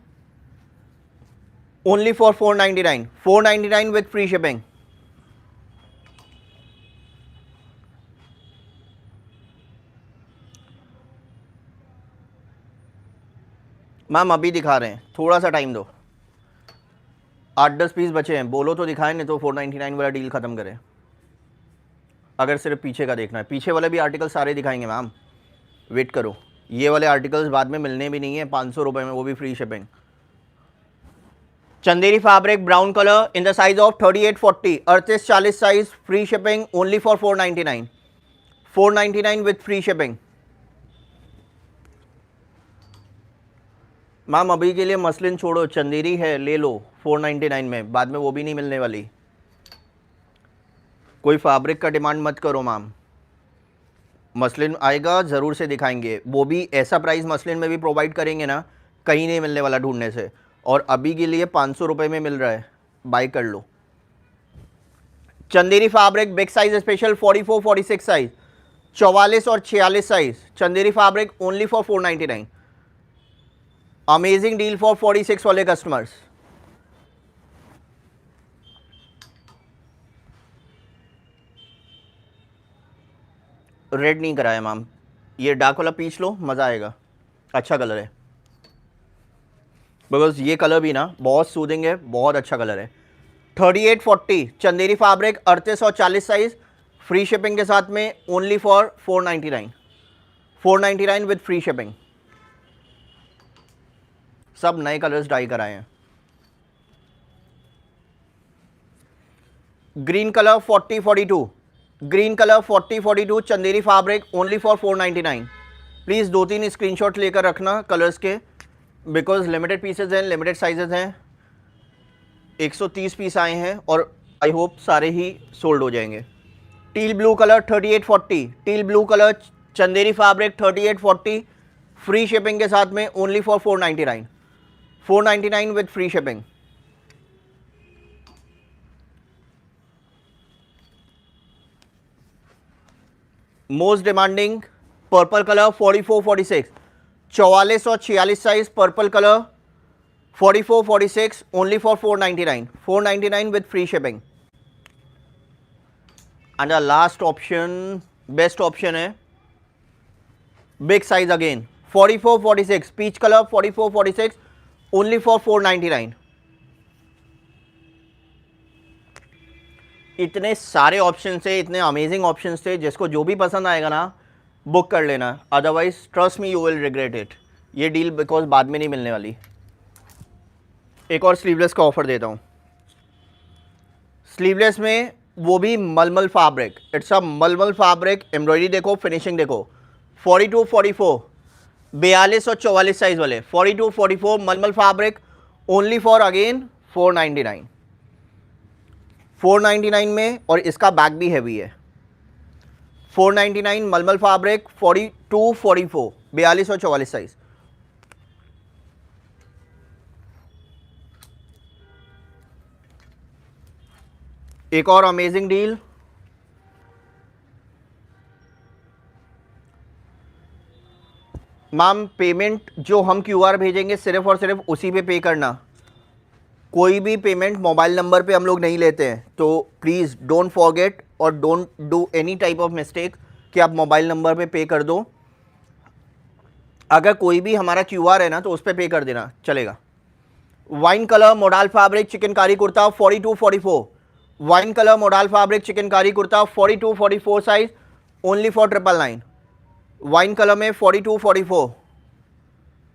only for 499 499 with free shipping. Ma'am अभी दिखा रहे हैं, थोड़ा सा टाइम दो, 8-10 पीस बचे हैं, बोलो तो दिखाएं, नहीं तो 499 वाला डील खत्म करें। अगर सिर्फ पीछे का देखना है, पीछे वाले भी आर्टिकल सारे दिखाएंगे मैम, वेट करो। ये वाले आर्टिकल्स बाद में मिलने भी नहीं है 500 रुपये में, वो भी free shipping. Chanderi fabric brown colour in the size of 3840 3840 size free shipping only for 499 499 with free shipping. Ma'am अभी के लिए मसलिन छोड़ो, चंदेरी है ले लो 499 में, बाद में वो भी नहीं मिलने वाली। कोई फैब्रिक का डिमांड मत करो मैम, मसलिन आएगा ज़रूर से दिखाएंगे, वो भी ऐसा प्राइस मसलिन में भी प्रोवाइड करेंगे ना, कहीं नहीं मिलने वाला ढूंढने से। और अभी के लिए 500 रुपये में मिल रहा है, बाय कर लो। Chanderi fabric big size special 44-46 size 44 और 46 size Chanderi fabric only for 499। Amazing deal for 46 वाले कस्टमर्स। रेड नहीं कराया मैम, ये डार्क वाला पीच लो, मज़ा आएगा, अच्छा कलर है। बिकॉज ये कलर भी ना बहुत सूदिंग है, बहुत अच्छा कलर है। 3840 चंदेरी फैब्रिक 38 और 40 साइज फ्री शिपिंग के साथ में only for 499 499 with free shipping. सब नए कलर्स डाई कराए हैं। Green colour 4042 green colour 4042 Chanderi fabric only for 499। Please 2-3 screenshot लेकर रखना कलर्स के, बिकॉज लिमिटेड पीसेज हैं, लिमिटेड साइजेस हैं। 130 पीस आए हैं और आई होप सारे ही सोल्ड हो जाएंगे। Teal blue colour 3840 teal blue colour Chanderi fabric 3840 free shipping के साथ में only for 499 499 with free shipping. Most demanding purple colour 44-46 44 और 46 size purple colour 44-46 only for 499 499 with free shipping. And the last option best option है big size again 44-46 peach colour 44-46 only for 499। इतने सारे option थे, इतने amazing option थे, जिसको जो भी पसंद आएगा ना बुक कर लेना, otherwise trust me you will regret it. ये डील बिकॉज बाद में नहीं मिलने वाली। एक और स्लीवलेस का ऑफर देता हूँ। स्लीवलेस में वो भी मलमल फैब्रिक, इट्स अ मलमल फैब्रिक, एम्ब्रॉयडरी देखो, फिनिशिंग देखो। 42-44 42 और 44 साइज वाले 42-44 मलमल फैब्रिक ओनली फॉर अगेन 499 499 में, और इसका बैग भी हैवी है। 499 मलमल फैब्रिक 42-44 42 और 44 साइज। एक और अमेजिंग डील, मैम पेमेंट जो हम क्यूआर भेजेंगे सिर्फ और सिर्फ उसी पे पे करना, कोई भी पेमेंट मोबाइल नंबर पे हम लोग नहीं लेते हैं। तो प्लीज़ डोंट फॉरगेट और don't do any type of mistake कि आप मोबाइल नंबर पे पे कर दो। अगर कोई भी हमारा क्यूआर है ना तो उस पर पे कर देना चलेगा। Wine colour modal fabric chikankari kurta 42-44 wine colour modal fabric chikankari kurta 42-44 size only for 999। Wine colour में 42-44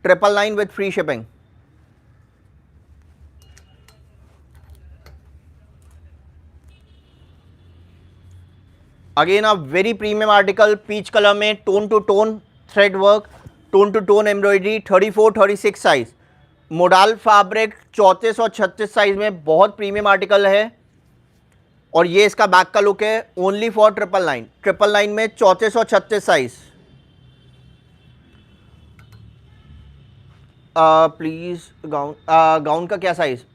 999 with free shipping. Again a very premium article, peach colour में, tone to tone thread work, tone to tone embroidery, 34-36 size, modal fabric, 34 और 36 size में, बहुत premium article है। और ये इसका back का लुक है, ओनली फॉर 999 में, 34 और 36 साइज। प्लीज गाउन का क्या साइज?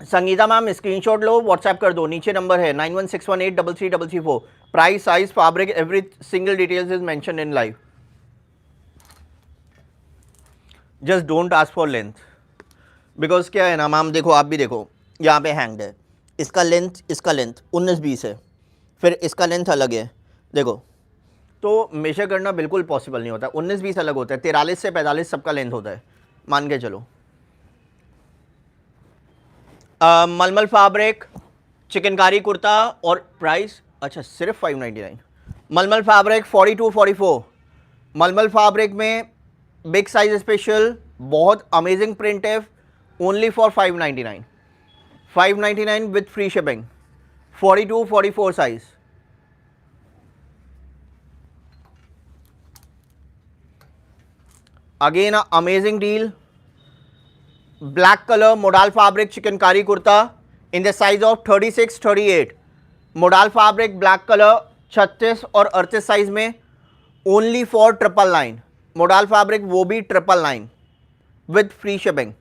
संगीता मैम स्क्रीनशॉट लो, व्हाट्सएप कर दो, नीचे नंबर है 9161833334। Price, size, fabric, every single details is mention in live. Just don't ask for length, because क्या है ना मैम, देखो आप भी देखो, यहाँ पे हैंग्ड है, इसका लेंथ 19-20 है, फिर इसका लेंथ अलग है, देखो, तो मेजर करना बिल्कुल पॉसिबल नहीं होता। 19-20 अलग होता है, 43 से 45 सबका लेंथ होता है, मान के चलो। मलमल फैब्रिक, चिकनकारी कुर्ता, और प्राइस अच्छा सिर्फ 599। मलमल फैब्रिक 42-44, मलमल फैब्रिक में बिग साइज स्पेशल, बहुत अमेजिंग प्रिंट है, only for 599, 599 with free shipping, 42-44 size. Again amazing deal, black colour modal fabric chikankari kurta in the size of 36-38, modal fabric black colour 36 और 38 साइज में, ओनली फॉर 999, मोडाल फैब्रिक वो भी 999 with free shipping.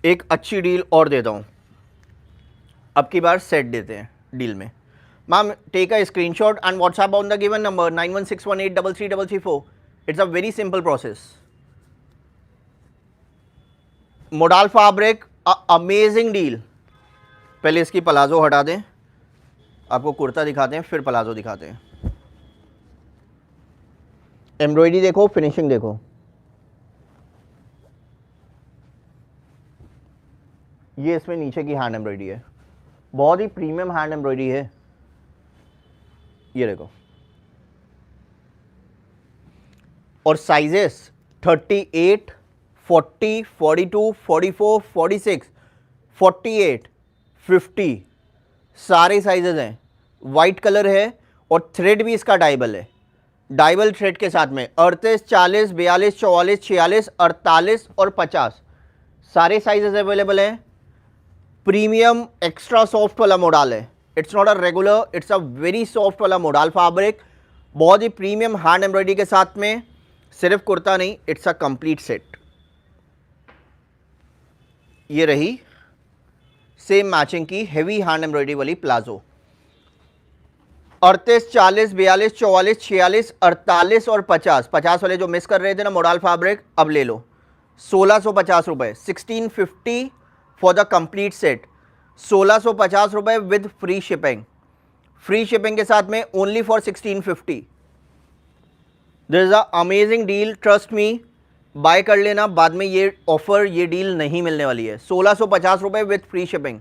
एक अच्छी deal और देता हूं, अब की बार सेट देते हैं डील में। Ma'am take a screenshot and WhatsApp on the given number 9161833334। It's a very simple process. Modal fabric amazing deal. पहले इसकी पलाजो हटा दें, आपको कुर्ता दिखाते हैं, फिर पलाजो दिखाते हैं। एम्ब्रॉयडरी देखो, फिनिशिंग देखो, ये इसमें नीचे की हैंड एम्ब्रॉयडरी है, बहुत ही प्रीमियम हैंड एम्ब्रॉयडरी है, ये देखो। और साइजेस 38, 40, 42, 44, 46, 48, 50 सारे साइजेस हैं। वाइट कलर है और थ्रेड भी इसका डाइबल है, डाइबल थ्रेड के साथ में 38, 40, 42, 44, 46, 48 और 50 सारे साइजेस अवेलेबल हैं। प्रीमियम एक्स्ट्रा सॉफ्ट वाला मॉडल है, it's not a regular, it's a very soft वाला मॉडल फैब्रिक, बहुत ही प्रीमियम हैंड एम्ब्रॉयडरी के साथ में। सिर्फ कुर्ता नहीं, इट्स अ कंप्लीट सेट। ये रही सेम मैचिंग की हेवी हैंड एम्ब्रॉयडरी वाली प्लाजो। 38, 40, 42, 44, 46, 48 और 50 वाले जो मिस कर रहे थे ना मॉडल फैब्रिक, अब ले लो 1650 रुपए, 1650 फॉर द कंप्लीट सेट, 1650 रुपए with free shipping. Free shipping के साथ में only for 1650। This is a amazing deal, trust me, buy कर लेना, बाद में ये ऑफर, ये डील नहीं मिलने वाली है। 1650 रुपए विद फ्री शिपिंग।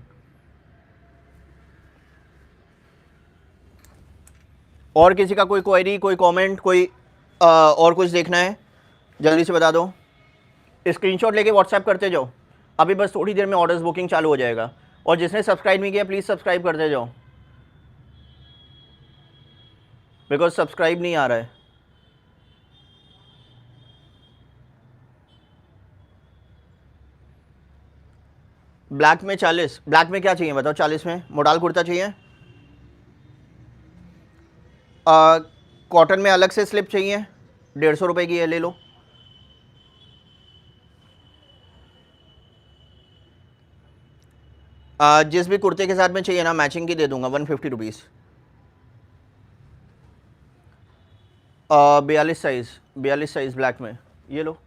और किसी का कोई क्वेरी, कोई कमेंट, कोई और कुछ देखना है, जल्दी से बता दो। स्क्रीनशॉट लेके व्हाट्सएप करते जाओ, अभी बस थोड़ी देर में ऑर्डर्स बुकिंग चालू हो जाएगा। और जिसने सब्सक्राइब नहीं किया प्लीज़ सब्सक्राइब करते जाओ, बिकॉज सब्सक्राइब नहीं आ रहा है। ब्लैक में 40, ब्लैक में क्या चाहिए बताओ? 40 में मोडाल कुर्ता चाहिए, कॉटन में अलग से स्लिप चाहिए, 150 रुपये की है, ले लो। जिस भी कुर्ते के साथ में चाहिए ना मैचिंग की दे दूंगा, 150 रुपीज़। 42 साइज ब्लैक में, ये लो।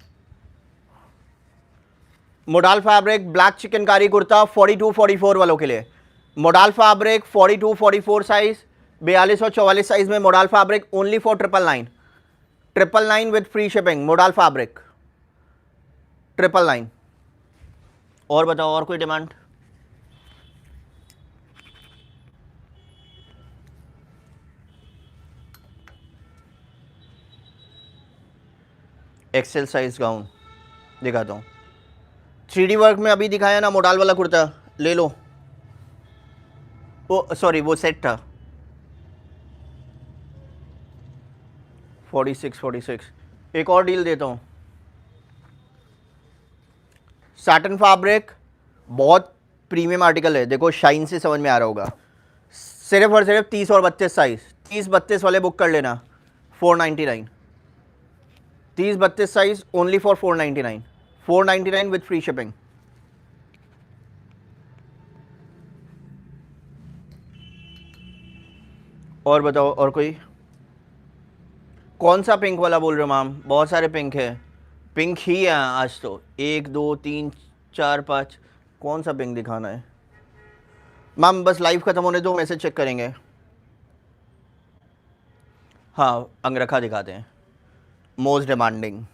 Modal fabric black chikankari kurta 42-44 वालों के लिए, मोडाल फैब्रिक 42-44 साइज, 42 और 44 साइज में modal fabric, only for 999, 999 with free shipping. Modal fabric 999। और बताओ, और कोई डिमांड? एक्सेल साइज गाउन दिखाता हूँ, 3D वर्क में अभी दिखाया ना मोडाल वाला कुर्ता, ले लो। वो सॉरी वो सेट था 46। एक और डील देता हूँ। सैटिन फैब्रिक, बहुत प्रीमियम आर्टिकल है, देखो शाइन से समझ में आ रहा होगा। सिर्फ और सिर्फ 30 और 32 साइज, 30-32 वाले बुक कर लेना 499। 30-32 size only for 499, 499 with free shipping. और बताओ और कोई? कौन सा पिंक वाला बोल रहे हो मैम? बहुत सारे पिंक है, पिंक ही है आज तो। 1 2 3 4 5, कौन सा पिंक दिखाना है मैम? बस लाइव खत्म होने दो, मैसेज चेक करेंगे। हाँ अंगरखा दिखाते हैं, मोस्ट डिमांडिंग।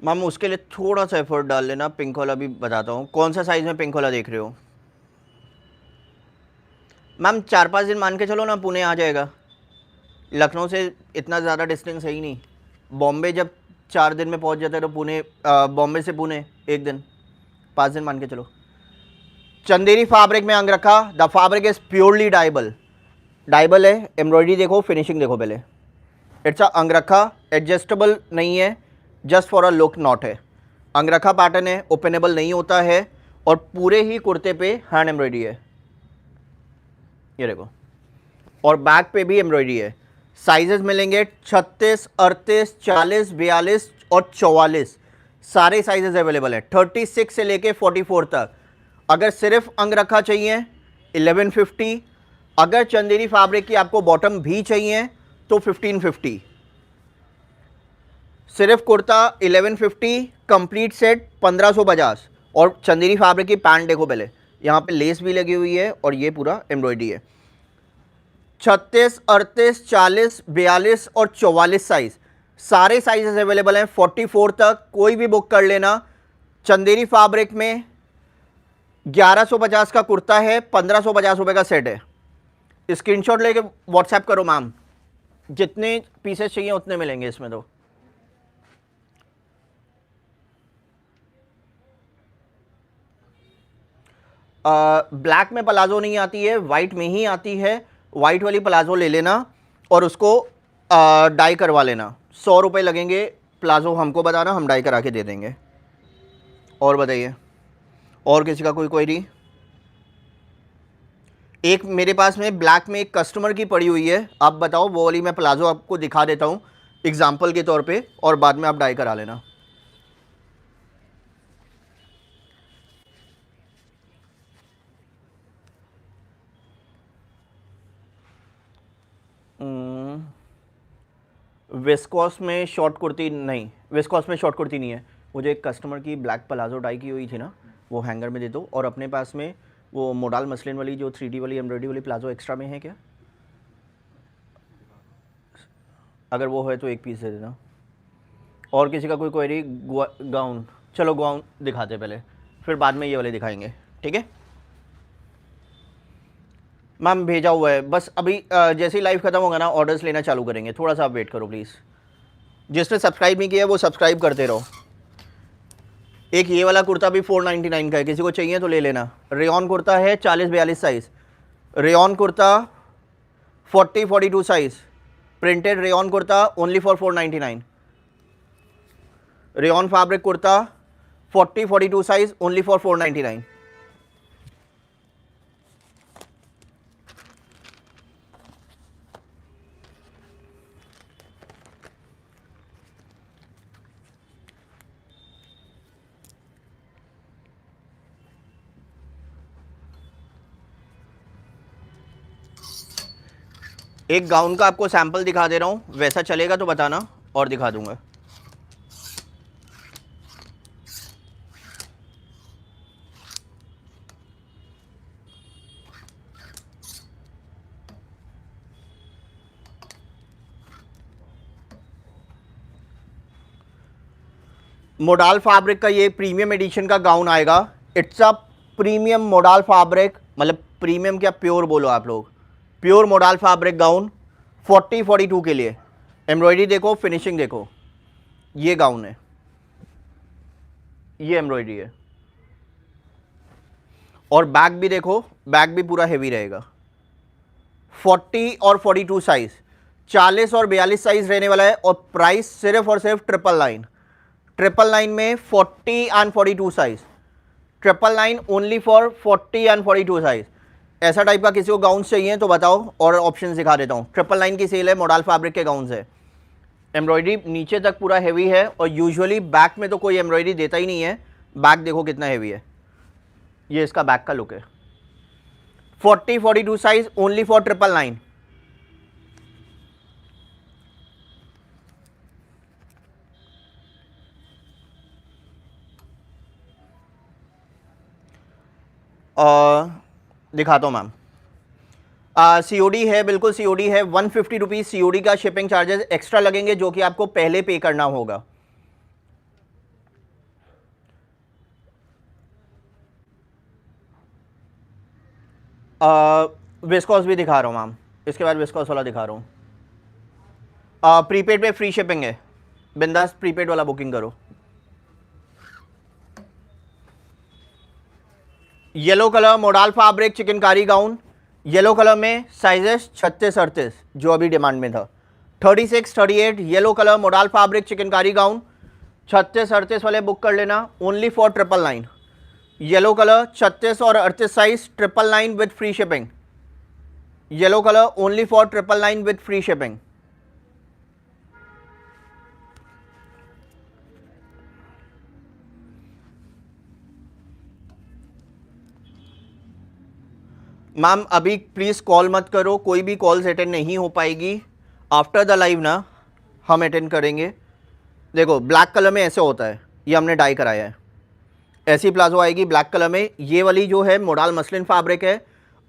मैम उसके लिए थोड़ा सा एफर्ट डाल लेना। पिंक वाला भी बताता हूँ, कौन सा साइज़ में पिंक वाला देख रहे हो मैम? 4-5 दिन मान के चलो ना, पुणे आ जाएगा। लखनऊ से इतना ज़्यादा डिस्टेंस है ही नहीं। बॉम्बे जब 4 दिन में पहुँच जाता है तो पुणे, बॉम्बे से पुणे 1 दिन, 5 दिन मान के चलो। चंदेरी फैब्रिक में अंगरखा, द फैब्रिक इज प्योरली डाइबल। डाइबल है, एम्ब्रॉयडरी देखो, फिनिशिंग देखो पहले। इट्स अ अंगरखा, एडजस्टेबल नहीं है, just for a look not है। अंगरखा पैटर्न है, ओपनेबल नहीं होता है, और पूरे ही कुर्ते पे हैंड एम्ब्रॉयडरी है, ये देखो। और बैक पे भी एम्ब्रॉयडरी है। साइजेस मिलेंगे 36, 38, 40, 42 और 44, सारे साइजेस अवेलेबल है, 36 से लेके 44 तक। अगर सिर्फ अंगरखा चाहिए 1150, अगर चंदेरी फैब्रिक की आपको बॉटम भी चाहिए तो 1550। सिर्फ कुर्ता 1150, कंप्लीट सेट 1550। और चंदेरी फैब्रिक की पैंट देखो पहले, यहाँ पे लेस भी लगी हुई है और ये पूरा एम्ब्रॉयडरी है। 36, 38, 40, 42 और 44 साइज, सारे साइजेस अवेलेबल हैं 44 तक। कोई भी बुक कर लेना। चंदेरी फैब्रिक में 1150 का कुर्ता है, 1550 रुपए का सेट है। स्क्रीनशॉट लेके व्हाट्सएप करो मैम, जितने पीसेस चाहिए उतने मिलेंगे इसमें। तो ब्लैक में प्लाजो नहीं आती है, वाइट में ही आती है। वाइट वाली प्लाजो ले लेना और उसको डाई करवा लेना। 100 रुपये लगेंगे प्लाजो, हमको बताना, हम डाई करा के दे देंगे। और बताइए, और किसी का कोई क्वेरी? एक मेरे पास में ब्लैक में एक कस्टमर की पड़ी हुई है, आप बताओ, वो वाली मैं प्लाजो आपको दिखा देता हूँ एग्जाम्पल के तौर पे, और बाद में आप डाई करा लेना। विस्कॉस में शॉर्ट कुर्ती नहीं, विस्कॉस में शॉर्ट कुर्ती नहीं है। मुझे एक कस्टमर की ब्लैक प्लाजो डाई की हुई थी ना, वो हैंगर में दे दो। और अपने पास में वो मोडाल मसलिन वाली जो 3D वाली एम्ब्रॉयडरी वाली प्लाजो एक्स्ट्रा में है क्या? अगर वो है तो एक पीस दे देना। और किसी का कोई क्वेरी? गाउन, चलो गाउन दिखाते पहले, फिर बाद में ये वाले दिखाएंगे, ठीक है मैम? भेजा हुआ है, बस अभी जैसे ही लाइव खत्म होगा ना ऑर्डर्स लेना चालू करेंगे, थोड़ा सा आप वेट करो प्लीज़। जिसने सब्सक्राइब नहीं किया वो सब्सक्राइब करते रहो। एक ये वाला कुर्ता भी 499 का है, किसी को चाहिए तो ले लेना। रेयॉन कुर्ता है 40-42 size, rayon kurta 40-42 size, printed rayon kurta only for 499। Rayon fabric kurta 40-42 size only for 499। एक गाउन का आपको सैंपल दिखा दे रहा हूँ, वैसा चलेगा तो बताना और दिखा दूंगा। मोडाल फैब्रिक का ये प्रीमियम एडिशन का गाउन आएगा। It's a premium modal fabric, मतलब प्रीमियम क्या, प्योर बोलो आप लोग, प्योर मोडाल फैब्रिक गाउन 40-42 के लिए। एम्ब्रॉयडरी देखो, फिनिशिंग देखो, ये गाउन है, ये एम्ब्रॉयडरी है। और बैक भी देखो, बैक भी पूरा हेवी रहेगा। 40 और 42 साइज, 40 और 42 साइज रहने वाला है। और प्राइस सिर्फ और सिर्फ 999 में 40 and 42 size, 999 only for 40 and 42 size. ऐसा टाइप का किसी को गाउन चाहिए तो बताओ और ऑप्शन दिखा देता हूँ। 999 की सेल है, मोडाल फैब्रिक के गाउन है। एम्ब्रॉयडरी नीचे तक पूरा हेवी है, और यूजुअली बैक में तो कोई एम्ब्रॉयडरी देता ही नहीं है। बैक देखो कितना हेवी है, ये इसका बैक का लुक है। 40-42 साइज ओनली फॉर 999। दिखाता हूँ मैम। सीओडी है, बिल्कुल सीओडी है। 150 रुपीज़ सीओडी का शिपिंग चार्जेस एक्स्ट्रा लगेंगे, जो कि आपको पहले पे करना होगा। विस्कॉस भी दिखा रहा हूँ मैम, इसके बाद विस्कॉस वाला दिखा रहा हूँ। प्रीपेड पे फ्री शिपिंग है, बिंदास प्रीपेड वाला बुकिंग करो। Yellow colour modal fabric chikankari gown, yellow colour में साइजेस 36-38 जो अभी डिमांड में था। 36-38 yellow colour modal fabric chikankari gown 36-38 वाले बुक कर लेना, ओनली फॉर 999। येलो कलर 36 और 38 size 999 with free shipping. Yellow colour only for 999 with free shipping. Ma'am अभी प्लीज़ कॉल मत करो, कोई भी कॉल्स अटेंड नहीं हो पाएगी। आफ्टर द लाइव ना हम अटेंड करेंगे। देखो ब्लैक कलर में ऐसे होता है, ये हमने डाई कराया है। ऐसी प्लाजो आएगी ब्लैक कलर में। ये वाली जो है मोडाल मसलिन फैब्रिक है,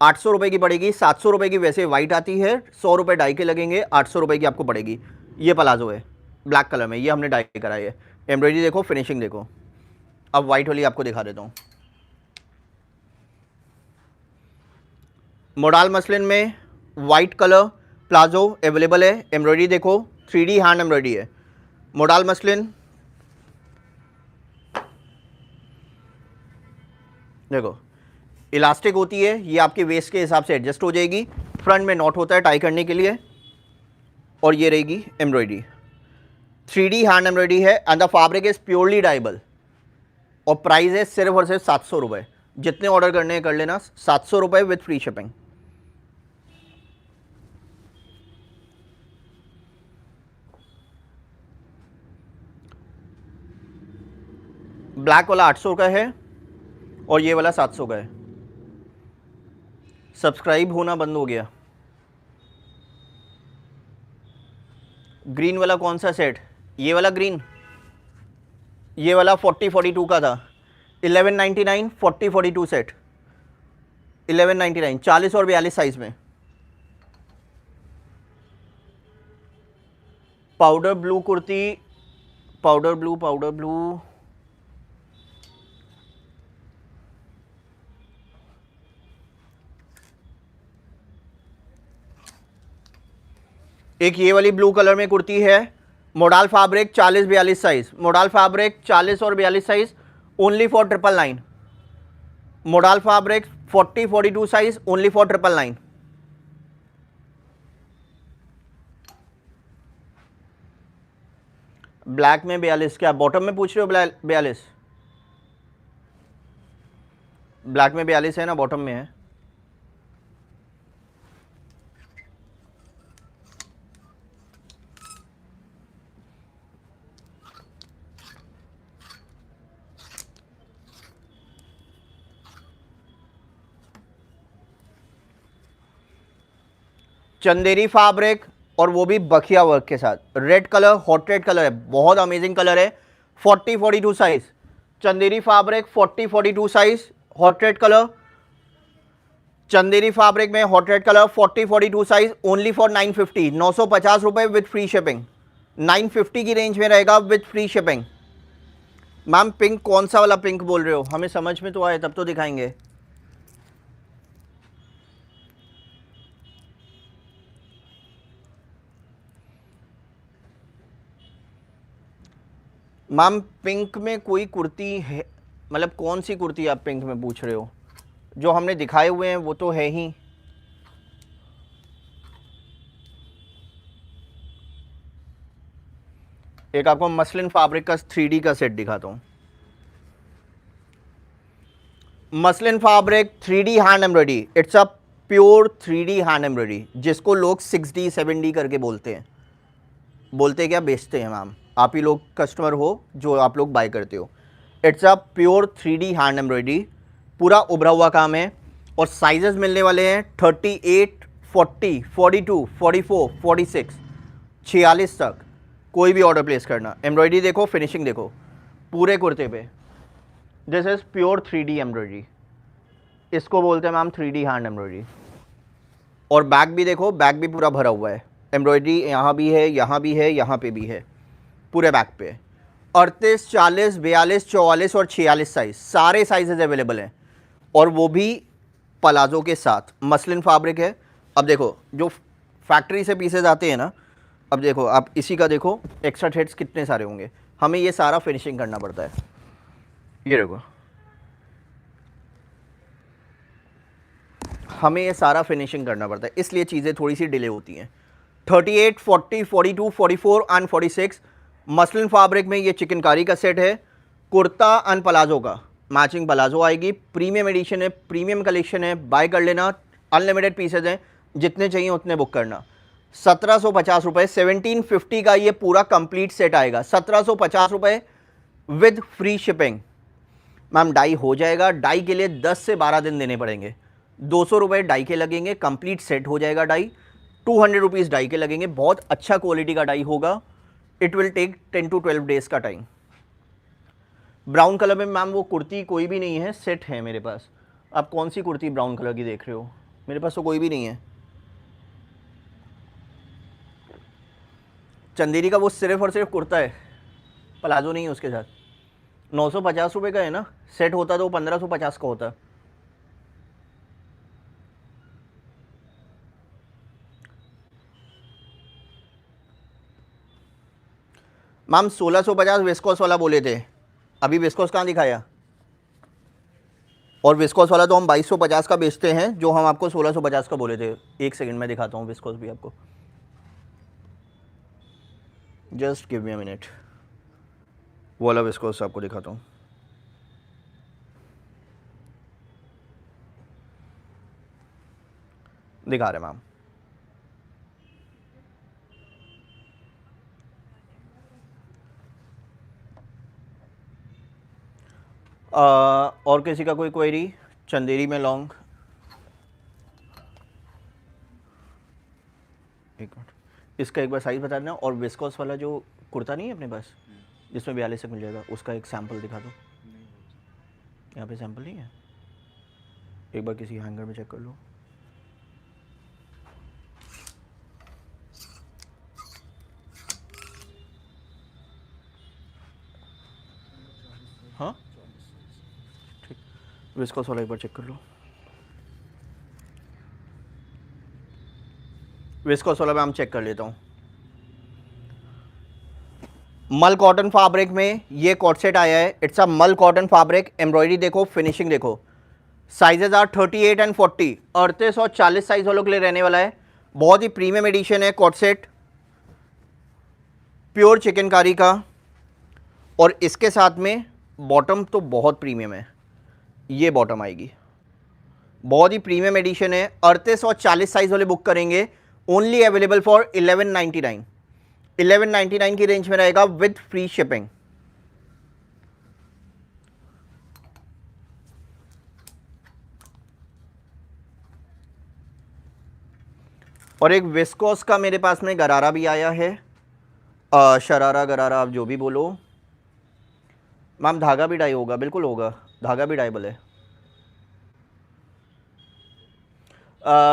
800 रुपये की पड़ेगी। 700 रुपये की वैसे वाइट आती है, 100 रुपये डाई के लगेंगे, 800 रुपये की आपको पड़ेगी। ये प्लाजो है ब्लैक कलर में, ये हमने डाई कराई है। एम्ब्रॉयडरी देखो, फिनिशिंग देखो। अब वाइट वाली आपको दिखा देता हूँ। मोडाल मसलिन में वाइट कलर प्लाजो अवेलेबल है। एम्ब्रॉयडरी देखो, 3D हैंड एम्ब्रॉयडरी है। मोडाल मसलिन देखो, इलास्टिक होती है, ये आपके वेस्ट के हिसाब से एडजस्ट हो जाएगी। फ्रंट में नॉट होता है टाई करने के लिए, और ये रहेगी एम्ब्रॉयडरी। 3D हैंड एम्ब्रॉयडरी है and the fabric is purely dyeable. और प्राइस है सिर्फ और सिर्फ 700 रुपये। जितने ऑर्डर करने हैं कर लेना, 700 रुपये विथ फ्री शिपिंग। ब्लैक वाला 800 का है और ये वाला 700 का है। सब्सक्राइब होना बंद हो गया। ग्रीन वाला कौन सा सेट? ये वाला ग्रीन, ये वाला 40-42 का था। 1199 40-42 सेट 1199, 40 और 42 साइज में। Powder blue kurti, powder blue एक ये वाली ब्लू कलर में कुर्ती है। Modal fabric 40-42 size, modal fabric 40 और 42 size only for 999। Modal fabric 40-42 size only for 999। Black में 42, क्या बॉटम में पूछ रहे हो? 42 ब्लैक में 42 है ना, बॉटम में है। चंदेरी फैब्रिक और वो भी बखिया वर्क के साथ। Red colour, hot red colour है, बहुत अमेजिंग कलर है। 40-42 size Chanderi fabric, 40-42 size hot red colour. Chanderi fabric में hot red colour 40-42 size only for 950, 950 रुपये विथ फ्री शिपिंग। 950 की रेंज में रहेगा with free shipping. Ma'am pink कौन सा वाला पिंक बोल रहे हो, हमें समझ में तो आए तब तो दिखाएंगे। मैम पिंक में कोई कुर्ती है, मतलब कौन सी कुर्ती आप पिंक में पूछ रहे हो? जो हमने दिखाए हुए हैं वो तो है ही। एक आपको मसलिन फैब्रिक का 3D का सेट दिखाता हूँ। Muslin fabric 3D hand embroidery, it's a pure 3D hand embroidery, जिसको लोग 6D 7D करके बोलते हैं। बोलते क्या, बेचते हैं मैम, आप ही लोग कस्टमर हो जो आप लोग बाय करते हो। It's a pure 3D hand embroidery, पूरा उभरा हुआ काम है। और साइजेस मिलने वाले हैं 38, 40, 42, 44, 46, 46 तक। कोई भी ऑर्डर प्लेस करना। एम्ब्रॉयडरी देखो, फिनिशिंग देखो पूरे कुर्ते पे। This is pure 3D embroidery, इसको बोलते हैं मैम 3D हैंड एम्ब्रॉयडरी। और बैक भी देखो, बैक भी पूरा भरा हुआ है, एम्ब्रॉयडरी यहाँ भी है, यहाँ भी है, यहाँ पे भी है, पूरे बैक पे। 38, 40, 42, 44 और 46 साइज, सारे साइजेस अवेलेबल हैं। और वो भी पलाजो के साथ। मसलिन फैब्रिक है। अब देखो जो फैक्ट्री से पीसेज आते हैं ना, अब देखो आप इसी का देखो एक्स्ट्रा थ्रेड्स कितने सारे होंगे, हमें ये सारा फिनिशिंग करना पड़ता है। ये देखो, हमें ये सारा फिनिशिंग करना पड़ता है, इसलिए चीज़ें थोड़ी सी डिले होती हैं। 38, 40, 42, 44 एंड 46 मसलिन फैब्रिक में ये चिकनकारी का सेट है। कुर्ता एंड पलाजो का मैचिंग पलाजो आएगी। प्रीमियम एडिशन है, प्रीमियम कलेक्शन है, बाय कर लेना। अनलिमिटेड पीसेज हैं, जितने चाहिए उतने बुक करना। 1750 रुपये, 1750 का ये पूरा कंप्लीट सेट आएगा। 1750 रुपये with free shipping. Ma'am dye हो जाएगा, डाई के लिए 10 से 12 दिन देने पड़ेंगे। 200 रुपये डाई के लगेंगे, कंप्लीट सेट हो जाएगा डाई। 200 रुपीज़ डाई के लगेंगे, बहुत अच्छा क्वालिटी का डाई होगा। It will take 10 to 12 days का टाइम। ब्राउन कलर में मैम वो कुर्ती कोई भी नहीं है, सेट है मेरे पास। आप कौन सी कुर्ती ब्राउन कलर की देख रहे हो? मेरे पास तो कोई भी नहीं है। चंदेरी का वो सिर्फ और सिर्फ कुर्ता है, प्लाजो नहीं है उसके साथ। 950 रुपये का है ना, सेट होता तो 1550 का होता। मैम 1650 विस्कोस वाला बोले थे, अभी विस्कोस कहाँ दिखाया? और विस्कोस वाला तो हम 2250 का बेचते हैं, जो हम आपको 1650 का बोले थे। एक सेकंड में दिखाता हूँ विस्कोस भी आपको, just give me a minute. वो वाला विस्कोस आपको दिखाता हूँ। दिखा रहे मैम। और किसी का कोई क्वेरी? चंदेरी में लॉन्ग, एक मिनट, इसका एक बार साइज़ बता देना। और विस्कोस वाला जो कुर्ता नहीं है अपने पास, जिसमें 42 तक मिल जाएगा, उसका एक सैम्पल दिखा दो। यहाँ पे सैम्पल नहीं है, एक बार किसी हैंगर में चेक कर लो। हाँ ठीक, विस्कोस वाला एक बार चेक कर लो। विस्कोस वाला मैं हम चेक कर लेता हूँ। मल कॉटन फैब्रिक में ये कॉट सेट आया है। It's a mul cotton fabric. Embroidery देखो, फिनिशिंग देखो। साइजेज आर 38 एंड 40, 38 और 40 साइज वालों के लिए रहने वाला है। बहुत ही प्रीमियम एडिशन है कॉट सेट, प्योर चिकनकारी का। और इसके साथ में बॉटम तो बहुत प्रीमियम है, ये बॉटम आएगी, बहुत ही प्रीमियम एडिशन है। 38 और 40 साइज वाले बुक करेंगे, ओनली अवेलेबल फॉर 1199। 1199 की रेंज में रहेगा विद फ्री शिपिंग। और एक विस्कोस का मेरे पास में गरारा भी आया है, शरारा गरारा आप जो भी बोलो। मैम धागा भी डाई होगा, बिल्कुल होगा, धागा भी डाइबल है।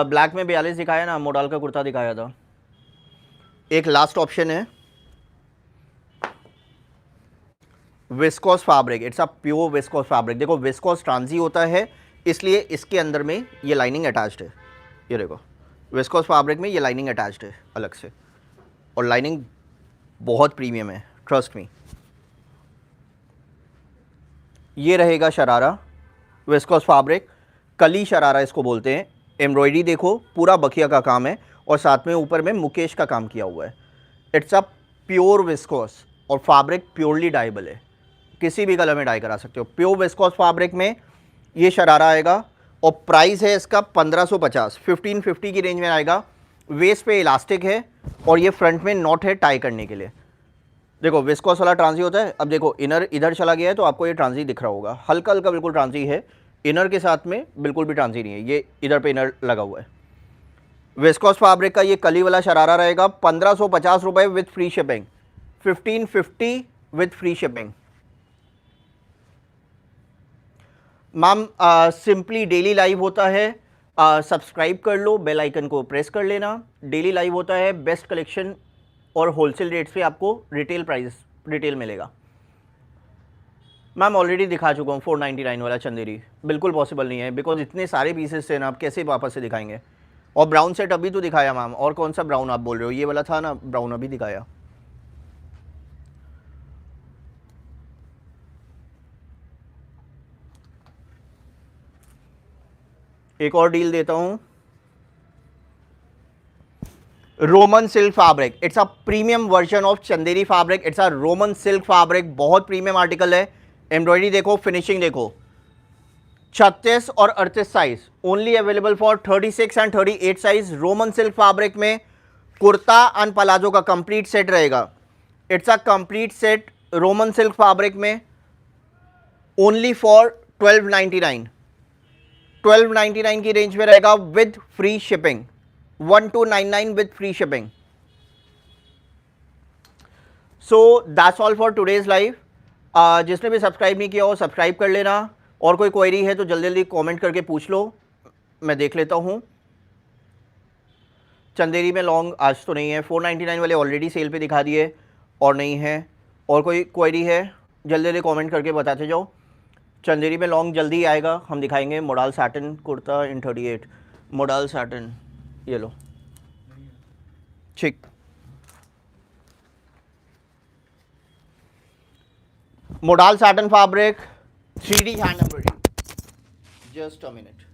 ब्लैक में 42 दिखाया ना, मोडाल का कुर्ता दिखाया था। एक लास्ट ऑप्शन है, viscous fabric, it's a pure viscous fabric. देखो विस्कोस ट्रांजी होता है, इसलिए इसके अंदर में ये लाइनिंग अटैच्ड है। ये देखो विस्कोस फैब्रिक में ये लाइनिंग अटैच्ड है अलग से, और लाइनिंग बहुत प्रीमियम है, ट्रस्ट मी। ये रहेगा शरारा, विस्कोस फैब्रिक, कली शरारा इसको बोलते हैं। एम्ब्रॉयडरी देखो, पूरा बखिया का काम है, और साथ में ऊपर में मुकेश का काम किया हुआ है। इट्स अ प्योर विस्कोस, और फैब्रिक प्योरली डाइबल है, किसी भी कलर में डाई करा सकते हो। प्योर विस्कोस फैब्रिक में ये शरारा आएगा, और प्राइस है इसका 1550, 1550 की रेंज में आएगा। वेस्ट पे इलास्टिक है, और ये फ्रंट में नॉट है टाई करने के लिए। देखो विस्कोस वाला ट्रांजी होता है। अब देखो इनर इधर चला गया है, तो आपको ये ट्रांजी दिख रहा होगा, हल्का हल्का बिल्कुल ट्रांजी है, इनर के साथ में बिल्कुल भी ट्रांजी नहीं है, ये इधर पे इनर लगा हुआ है। विस्कोस फैब्रिक का ये कली वाला शरारा रहेगा 1550 रुपये with free shipping, 1550 with free shipping. Ma'am simply daily live होता है, सब्सक्राइब कर लो, बेल आइकन को प्रेस कर लेना। डेली लाइव होता है, बेस्ट कलेक्शन और होलसेल रेट्स पे आपको रिटेल प्राइस रिटेल मिलेगा। मैम ऑलरेडी दिखा चुका हूँ 499 वाला चंदेरी, बिल्कुल पॉसिबल नहीं है, बिकॉज इतने सारे पीसेस थे ना, आप कैसे वापस से दिखाएंगे। और ब्राउन सेट अभी तो दिखाया मैम, और कौन सा ब्राउन आप बोल रहे हो? ये वाला था ना ब्राउन, अभी दिखाया। एक और डील देता हूं, Roman silk fabric, it's a premium version of Chanderi fabric. It's a Roman silk fabric, बहुत प्रीमियम आर्टिकल है। एम्ब्रॉयडरी देखो, फिनिशिंग देखो, 36 और 38 size, only available for 36 and 38 size. Roman silk fabric में कुर्ता एंड पलाजो का कंप्लीट सेट रहेगा। It's a complete set Roman silk fabric में, only for 1299, 1299 की रेंज में रहेगा with free shipping, 1299 with free shipping. So that's all for today's live. जिसने भी subscribe नहीं किया हो सब्सक्राइब कर लेना, और कोई क्वेरी है तो जल्दी जल्दी कमेंट करके पूछ लो, मैं देख लेता हूँ। चंदेरी में लॉन्ग आज तो नहीं है, 499 वाले ऑलरेडी सेल पे दिखा दिए और नहीं है। और कोई क्वेरी है जल्दी जल्दी कमेंट करके बताते जाओ। चंदेरी में लॉन्ग जल्दी आएगा, हम दिखाएंगे। मॉडल सैटिन कुर्ता इन 38, मॉडल सैटिन, ये लो, ठीक। Modal satin fabric, 3D hand embroidery, just a minute.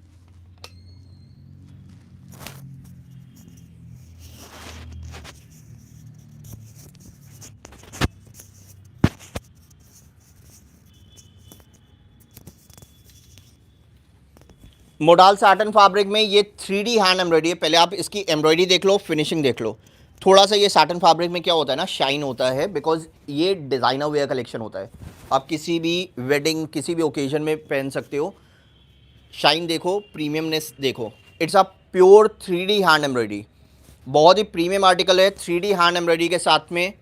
Modal satin fabric में ये 3D हैंड एम्ब्रॉयडरी है। पहले आप इसकी एम्ब्रॉयडरी देख लो, फिनिशिंग देख लो। थोड़ा सा ये सैटिन फैब्रिक में क्या होता है ना, शाइन होता है, बिकॉज ये डिज़ाइनर वेयर कलेक्शन होता है। आप किसी भी वेडिंग, किसी भी ओकेजन में पहन सकते हो। शाइन देखो, प्रीमियमनेस देखो। It's a pure 3D hand embroidery, बहुत ही प्रीमियम आर्टिकल है। 3D हैंड एम्ब्रॉयडरी के साथ में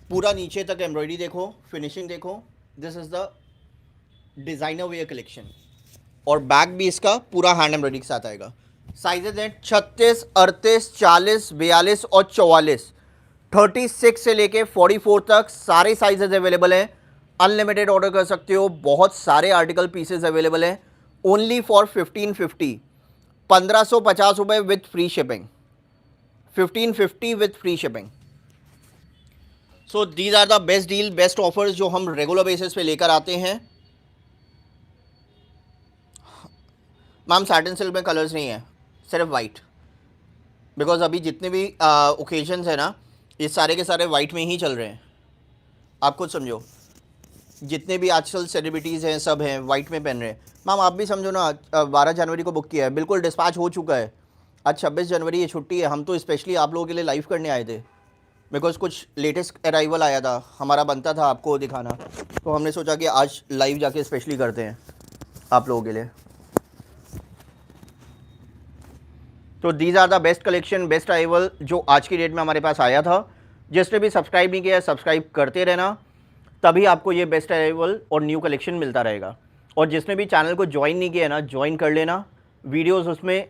पूरा नीचे तक एम्ब्रॉयडरी देखो, फिनिशिंग देखो। This is the designer wear collection, और बैग भी इसका पूरा हैंड एम्ब्रॉयडरी के साथ आएगा। साइजेज हैं 36, 38, 40, 42 और 44, 36 से लेके 44 तक सारे साइजेज अवेलेबल हैं। अनलिमिटेड ऑर्डर कर सकते हो, बहुत सारे आर्टिकल पीसेज अवेलेबल हैं। ओनली फॉर 1550, 1550 रुपये with free shipping, 1550 with free shipping. So these are the best deal, best offers जो हम रेगुलर बेसिस पे लेकर आते हैं। मैम सैटिन सिल्क में कलर्स नहीं है, सिर्फ वाइट, बिकॉज अभी जितने भी ओकेजन्स हैं ना, ये सारे के सारे वाइट में ही चल रहे हैं। आप खुद समझो, जितने भी आजकल सेलिब्रिटीज़ हैं सब हैं वाइट में पहन रहे हैं। मैम आप भी समझो ना, 12 जनवरी को बुक किया है, बिल्कुल डिस्पैच हो चुका है। आज 26 जनवरी, ये छुट्टी है। हम तो स्पेशली आप लोगों के लिए लाइव करने आए थे, बिकॉज कुछ लेटेस्ट अराइवल आया था, हमारा बनता था आपको दिखाना, तो हमने सोचा कि आज लाइव जाके स्पेशली करते हैं आप लोगों के लिए। तो these are the best collection, best arrival जो आज की डेट में हमारे पास आया था। जिसने भी सब्सक्राइब नहीं किया है सब्सक्राइब करते रहना, तभी आपको ये बेस्ट अराइवल और न्यू कलेक्शन मिलता रहेगा। और जिसने भी चैनल को ज्वाइन नहीं किया है ना, ज्वाइन कर लेना। वीडियोस उसमें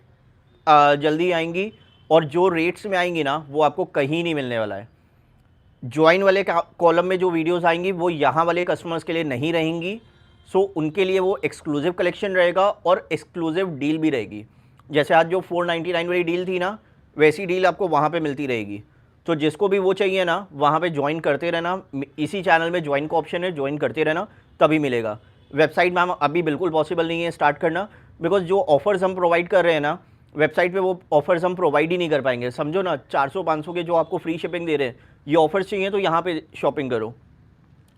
जल्दी आएंगी, और जो रेट्स में आएंगी ना वो आपको कहीं नहीं मिलने वाला है। ज्वाइन वाले कॉलम में जो वीडियोस आएंगी वो यहाँ वाले कस्टमर्स के लिए नहीं रहेंगी। सो उनके लिए वो एक्सक्लूसिव कलेक्शन रहेगा और एक्सक्लूसिव डील भी रहेगी। जैसे आज जो 499 वाली डील थी ना, वैसी डील आपको वहाँ पे मिलती रहेगी। तो जिसको भी वो चाहिए ना, वहाँ पे ज्वाइन करते रहना। इसी चैनल में ज्वाइन का ऑप्शन है, ज्वाइन करते रहना, तभी मिलेगा। वेबसाइट मैम अभी बिल्कुल पॉसिबल नहीं है स्टार्ट करना, बिकॉज जो ऑफर्स हम प्रोवाइड कर रहे हैं ना वेबसाइट पे, वो ऑफर्स हम प्रोवाइड ही नहीं कर पाएंगे। समझो ना, 400-500 के जो आपको फ्री शिपिंग दे रहे हैं, ये ऑफर्स चाहिए तो यहाँ पे शॉपिंग करो।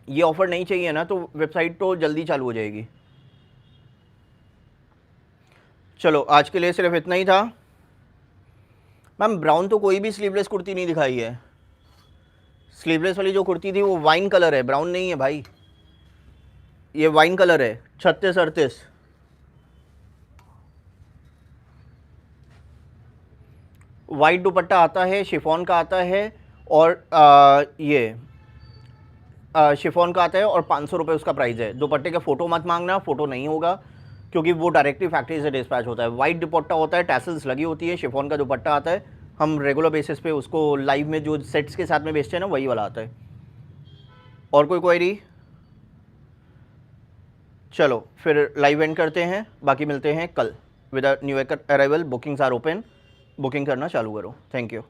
ये ऑफर नहीं चाहिए ना, तो वेबसाइट तो जल्दी चालू हो जाएगी। चलो आज के लिए सिर्फ इतना ही था। मैम ब्राउन तो कोई भी स्लीवलेस कुर्ती नहीं दिखाई है। स्लीवलेस वाली जो कुर्ती थी वो वाइन कलर है, ब्राउन नहीं है भाई। ये वाइन कलर है, 36-38। वाइट दुपट्टा आता है, शिफॉन का आता है, और ये शिफॉन का आता है, और 500 रुपये उसका प्राइस है। दुपट्टे का फ़ोटो मत मांगना, फ़ोटो नहीं होगा, क्योंकि वो डायरेक्टली फैक्ट्री से डिस्पैच होता है। वाइट दुपट्टा होता है, टैसल्स लगी होती है, शिफॉन का दुपट्टा आता है। हम रेगुलर बेसिस पे उसको लाइव में जो सेट्स के साथ में बेचते हैं ना, वही वाला आता है। और कोई क्वेरी? चलो फिर लाइव एंड करते हैं, बाकी मिलते हैं कल with new arrival. Bookings are open, booking करना चालू करो। Thank you.